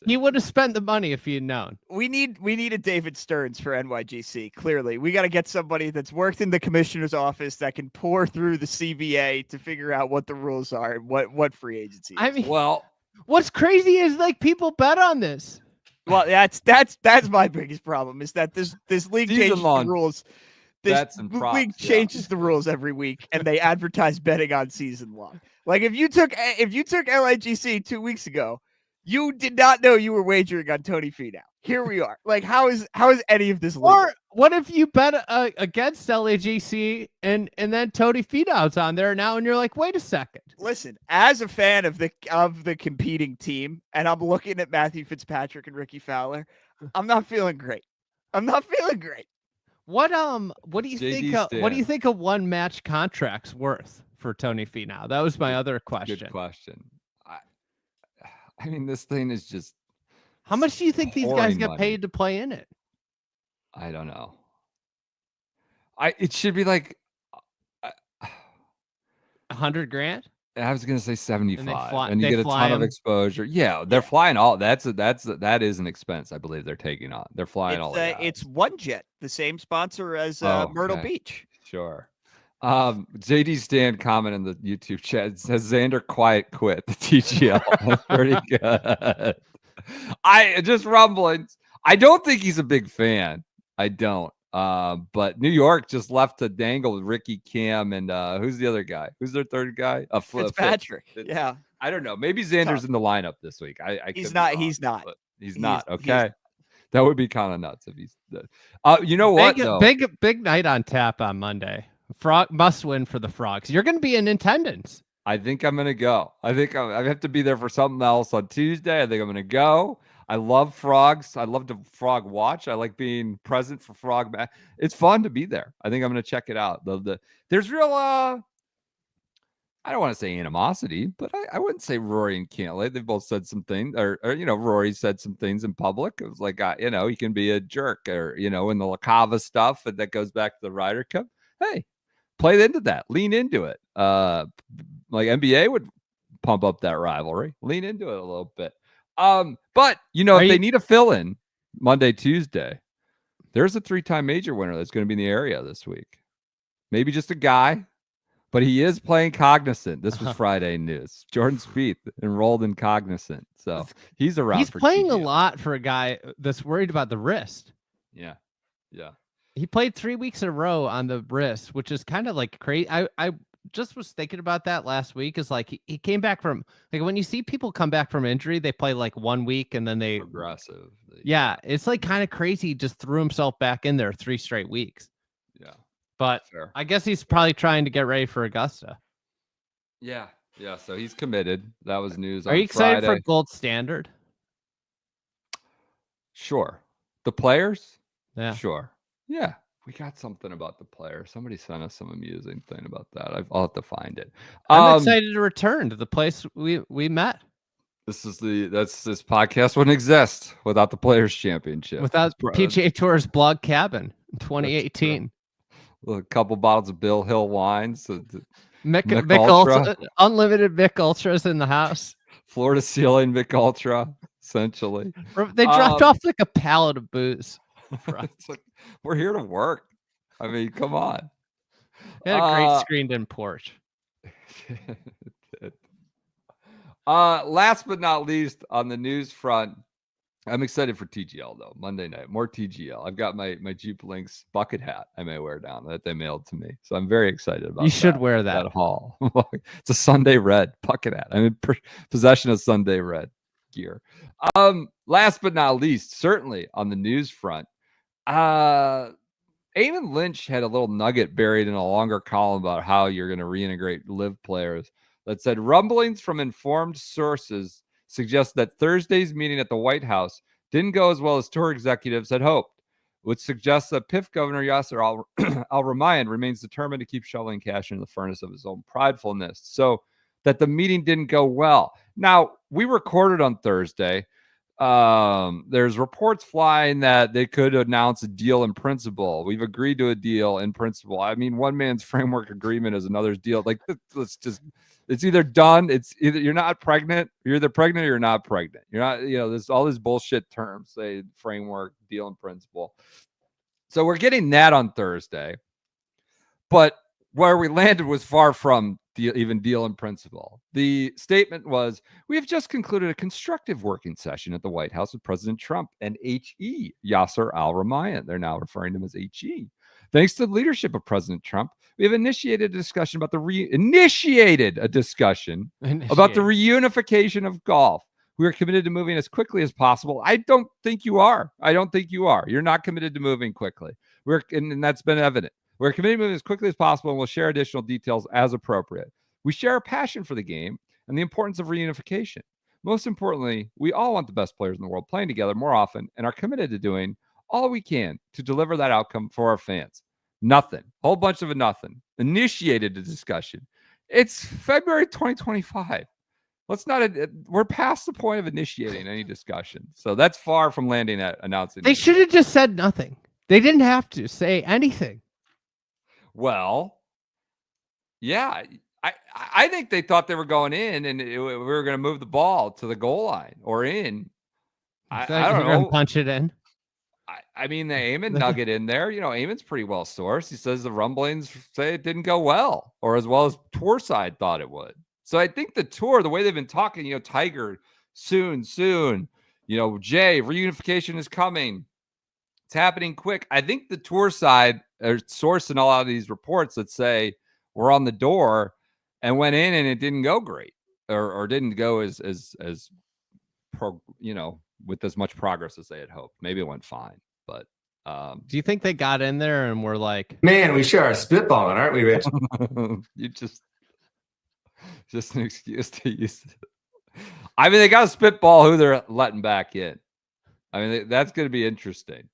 He would have spent the money if he had known. We need a David Stearns for NYGC. Clearly, we got to get somebody that's worked in the commissioner's office that can pour through the CBA to figure out what the rules are and what free agency is. I mean, what's crazy is like people bet on this. Well, that's my biggest problem is that this league changes the rules. This league changes the rules every week, and they advertise betting on season long. Like if you took LAGC 2 weeks ago. You did not know you were wagering on Tony Finau. Here we are. Like, how is any of this legal? Or what if you bet against LAGC and then Tony Finau's on there now, and you're like, wait a second. Listen, as a fan of the competing team, and I'm looking at Matthew Fitzpatrick and Ricky Fowler, I'm not feeling great. What do you think? What do you think a 1-match contract's worth for Tony Finau? That was my other question. Good question. I mean, this thing is just. How much do you think these guys get paid to play in it? I don't know. It should be like $100,000. I was gonna say 75, and you get a ton of exposure. Yeah, they're flying all. That is an expense. I believe they're taking on. They're flying all. It's OneJet, the same sponsor as Myrtle Beach. Sure. JD Stan comment in the YouTube chat says Xander quiet quit the TGL. That's pretty good. Just rumblings. I don't think he's a big fan. I don't. But New York just left to dangle with Ricky, Cam, and who's the other guy? Who's their third guy? Fitzpatrick. Yeah. I don't know. Maybe Xander's in the lineup this week. He's not. He's not. Okay. That would be kind of nuts if he's. You know what? Big night on tap on Monday. Frog must win for the Frogs. You're going to be in attendance. I think I'm going to go. I think I have to be there for something else on Tuesday. I think I'm going to go. I love frogs. I love to frog watch. I like being present for frog. It's fun to be there. I think I'm going to check it out. There's real I don't want to say animosity, but I wouldn't say Rory and Cantlay. They've both said some things, or Rory said some things in public. It was like, he can be a jerk, or in the LaCava stuff, and that goes back to the Ryder Cup. Hey, play into that, lean into it. Like NBA would pump up that rivalry, lean into it a little bit. But if they need a fill-in Monday, Tuesday, there's a 3-time major winner that's going to be in the area this week. Maybe just a guy. But he is playing Cognizant. This was Friday news. Jordan Spieth enrolled in Cognizant. So he's around. He's playing a lot for a guy that's worried about the wrist. Yeah. Yeah. He played 3 weeks in a row on the wrist, which is kind of like crazy. I just was thinking about that last week. Is like he came back from, like, when you see people come back from injury, they play like 1 week and then they progressive. Yeah. It's like kind of crazy. He just threw himself back in there 3 straight weeks. Yeah. But Fair. I guess he's probably trying to get ready for Augusta. Yeah. Yeah. So he's committed. That was news. Are you excited Friday. for Gold Standard? Sure. The players? Yeah. Sure. Yeah. We got something about the players. Somebody sent us some amusing thing about that. I'll have to find it. I'm excited to return to the place we met. This podcast wouldn't exist without the Players Championship. Without PGA Tour's blog cabin in 2018. A couple bottles of Bill Hill wine. So Mick Ultra, unlimited Mick Ultras in the house. Floor to ceiling Mick Ultra, essentially. They dropped off like a pallet of booze. It's like, we're here to work. I mean, come on. They had a great screened-in porch. Last but not least, on the news front, I'm excited for TGL though. Monday night, more TGL. I've got my Jeep Links bucket hat I may wear down that they mailed to me, so I'm very excited about. You should wear that haul. It's a Sunday red bucket hat. I'm in possession of Sunday red gear. Last but not least, certainly on the news front, Eamon Lynch had a little nugget buried in a longer column about how you're going to reintegrate live players that said rumblings from informed sources suggest that Thursday's meeting at the White House didn't go as well as tour executives had hoped, which suggests that PIF Governor Yasser Al-Rumayyan remains determined to keep shoveling cash into the furnace of his own pridefulness, so that the meeting didn't go well. Now, we recorded on Thursday. There's reports flying that they could announce a deal in principle. We've agreed to a deal in principle. I mean, one man's framework agreement is another's deal. Like, it's either done. It's either you're not pregnant, you're either pregnant or you're not pregnant. You're not, there's all these bullshit terms, say framework, deal in principle. So we're getting that on Thursday. But where we landed was far from even deal in principle. The statement was, we have just concluded a constructive working session at the White House with President Trump and H.E. Yasser Al-Rumayyan. They're now referring to him as H.E. Thanks to the leadership of President Trump, we have initiated a discussion about the reunification of golf. We are committed to moving as quickly as possible. I don't think you are. You're not committed to moving quickly. And that's been evident. We're committed to moving as quickly as possible, and we'll share additional details as appropriate. We share a passion for the game and the importance of reunification. Most importantly, we all want the best players in the world playing together more often and are committed to doing all we can to deliver that outcome for our fans. Nothing. Whole bunch of a nothing. Initiated a discussion. It's February 2025. We're past the point of initiating any discussion. So that's far from landing at announcing. They should have just said nothing. They didn't have to say anything. Well, yeah, I think they thought they were going in and we were going to move the ball to the goal line or in. I don't know. Punch it in. I mean, the Eamon nugget in there. Eamon's pretty well sourced. He says the rumblings say it didn't go well or as well as tour side thought it would. So I think the tour, the way they've been talking, Tiger, soon, Jay, reunification is coming. It's happening quick. I think the tour side are sourcing a lot of these reports that say we're on the door and went in and it didn't go great or didn't go as with as much progress as they had hoped. Maybe it went fine, but do you think they got in there and were like, man, we sure are spitballing, aren't we, Rich? You just an excuse to use it. I mean, they got to spitball who they're letting back in. I mean, that's going to be interesting.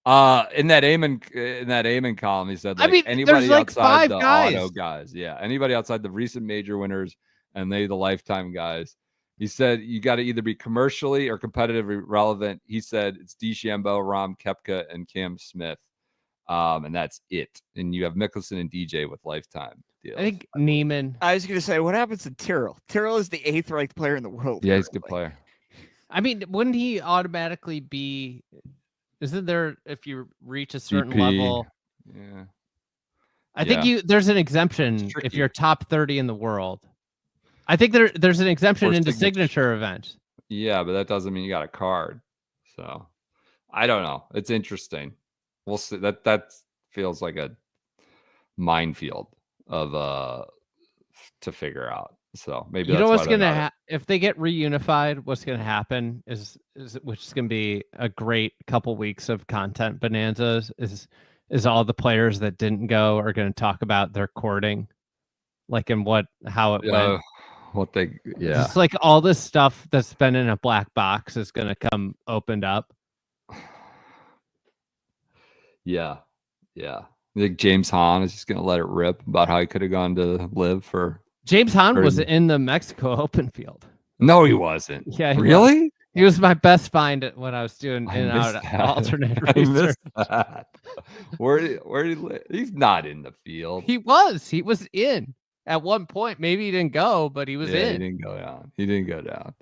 In that Eamon column, he said, like, I mean, anybody there's like outside 5 the guys. auto guys, yeah, anybody outside the recent major winners and the lifetime guys. He said you got to either be commercially or competitively relevant. He said it's DeChambeau, Rahm, Koepka, and Cam Smith, and that's it. And you have Mickelson and DJ with lifetime deals. I think Neiman. I was going to say, what happens to Tyrrell? Tyrrell is the 8th ranked player in the world. Yeah, he's a good player. I mean, wouldn't he automatically be? Isn't there if you reach a certain GP. level? Yeah. I think there's an exemption if you're top 30 in the world. I think there's an exemption into signature events. Yeah, but that doesn't mean you got a card. So I don't know. It's interesting. We'll see. That feels like a minefield of to figure out. So maybe you know what's gonna if they get reunified, what's gonna happen is which is gonna be a great couple weeks of content bonanzas. Is all the players that didn't go are going to talk about their courting, like and how it went. It's like all this stuff that's been in a black box is going to come opened up. Yeah. Like James Hahn is just going to let it rip about how he could have gone to live for. James Hahn was in the Mexico Open field. No, he wasn't. Yeah, really? He was my best find when I was doing in and out alternate research. I missed that. Where did he live? He's not in the field. He was in at one point. Maybe he didn't go, but he was in. He didn't go down.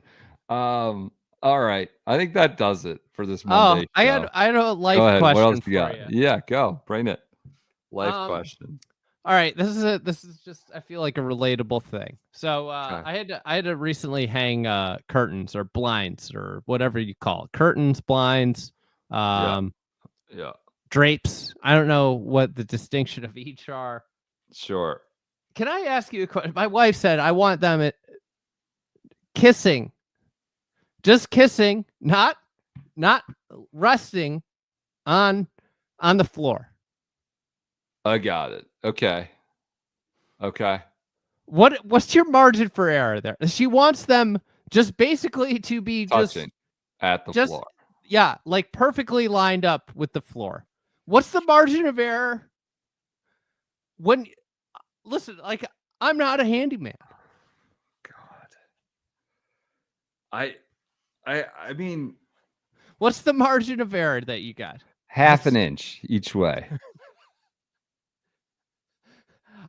All right. I think that does it for this Monday. I had a life question What else for you got? you. Yeah, go. Bring it. Life question. All right, this is just I feel like a relatable thing. So I had to recently hang curtains or blinds or whatever you call it. Curtains, blinds, drapes. I don't know what the distinction of each are. Sure. Can I ask you a question? My wife said I want them kissing. Just kissing, not resting on the floor. I got it. Okay. What's your margin for error there? She wants them just basically to be touching at the floor. Yeah, like perfectly lined up with the floor. What's the margin of error? Listen, like I'm not a handyman. God. I mean, what's the margin of error that you got? Half an inch each way.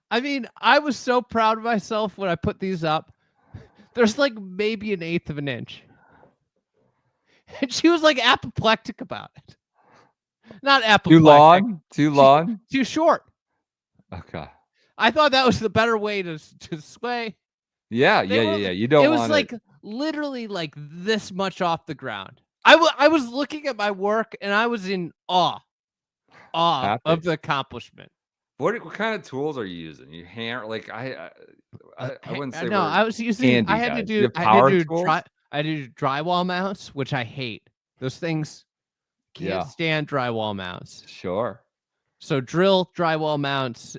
I mean, I was so proud of myself when I put these up. There's like maybe an 1/8 of an inch. And she was like apoplectic about it. Not apoplectic. Too long? Too short. Okay. I thought that was the better way to sway. Yeah. You don't want it was like literally like this much off the ground. I was looking at my work and I was in awe of the accomplishment. What kind of tools are you using? Your hand, like I wouldn't say. No, I was using. I had to do drywall mounts, which I hate. Those things can't stand drywall mounts. Sure. So drill drywall mounts,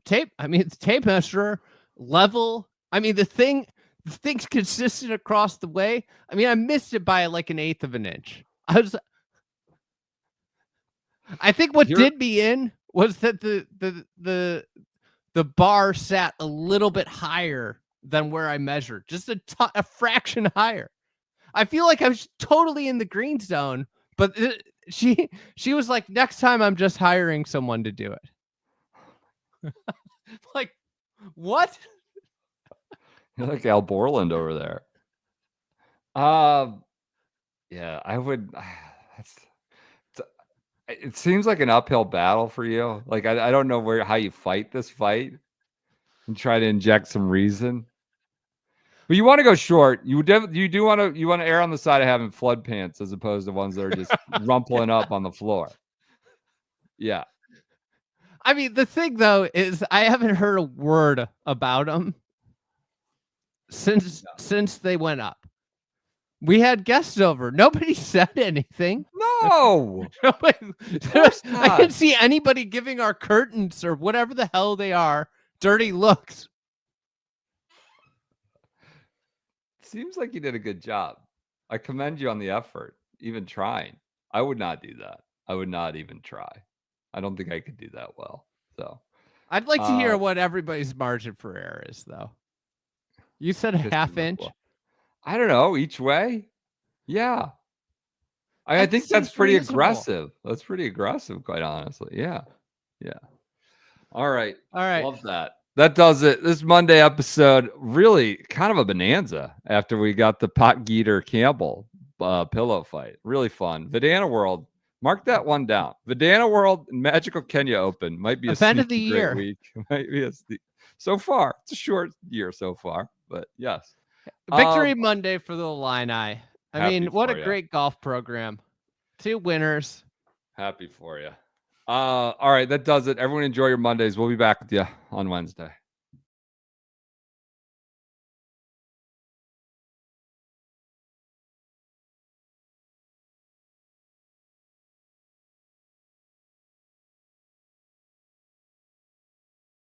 tape. I mean, it's tape measure, level. I mean, the thing's consistent across the way. I mean, I missed it by like an 1/8 of an inch. I think what did me in was that the bar sat a little bit higher than where I measured, just a fraction higher. I feel like I was totally in the green zone, but she was like, next time I'm just hiring someone to do it. Like, what? You're like Al Borland over there. Yeah, I would. It seems like an uphill battle for you. Like I don't know how you fight this fight and try to inject some reason. But you want to go short. You do want to err on the side of having flood pants as opposed to ones that are just rumpling up on the floor. Yeah. I mean, the thing though is I haven't heard a word about them since they went up. We had guests over. Nobody said anything. No. I didn't see anybody giving our curtains or whatever the hell they are dirty looks. Seems like you did a good job. I commend you on the effort, even trying. I would not do that. I would not even try. I don't think I could do that well. So I'd like to hear what everybody's margin for error is, though. You said a half inch. I don't know, each way. Yeah. I think that's pretty aggressive. That's pretty aggressive, quite honestly. Yeah. Yeah. All right. Love that. That does it. This Monday episode, really kind of a bonanza after we got the Potgieter Campbell pillow fight. Really fun. VidantaWorld, mark that one down. VidantaWorld and Magical Kenya Open might be a event of the great year. week. Might be so far. It's a short year so far, but yes. Victory Monday for the Illini. I mean, what a great golf program. 2 winners. Happy for you. All right, that does it. Everyone enjoy your Mondays. We'll be back with you on Wednesday.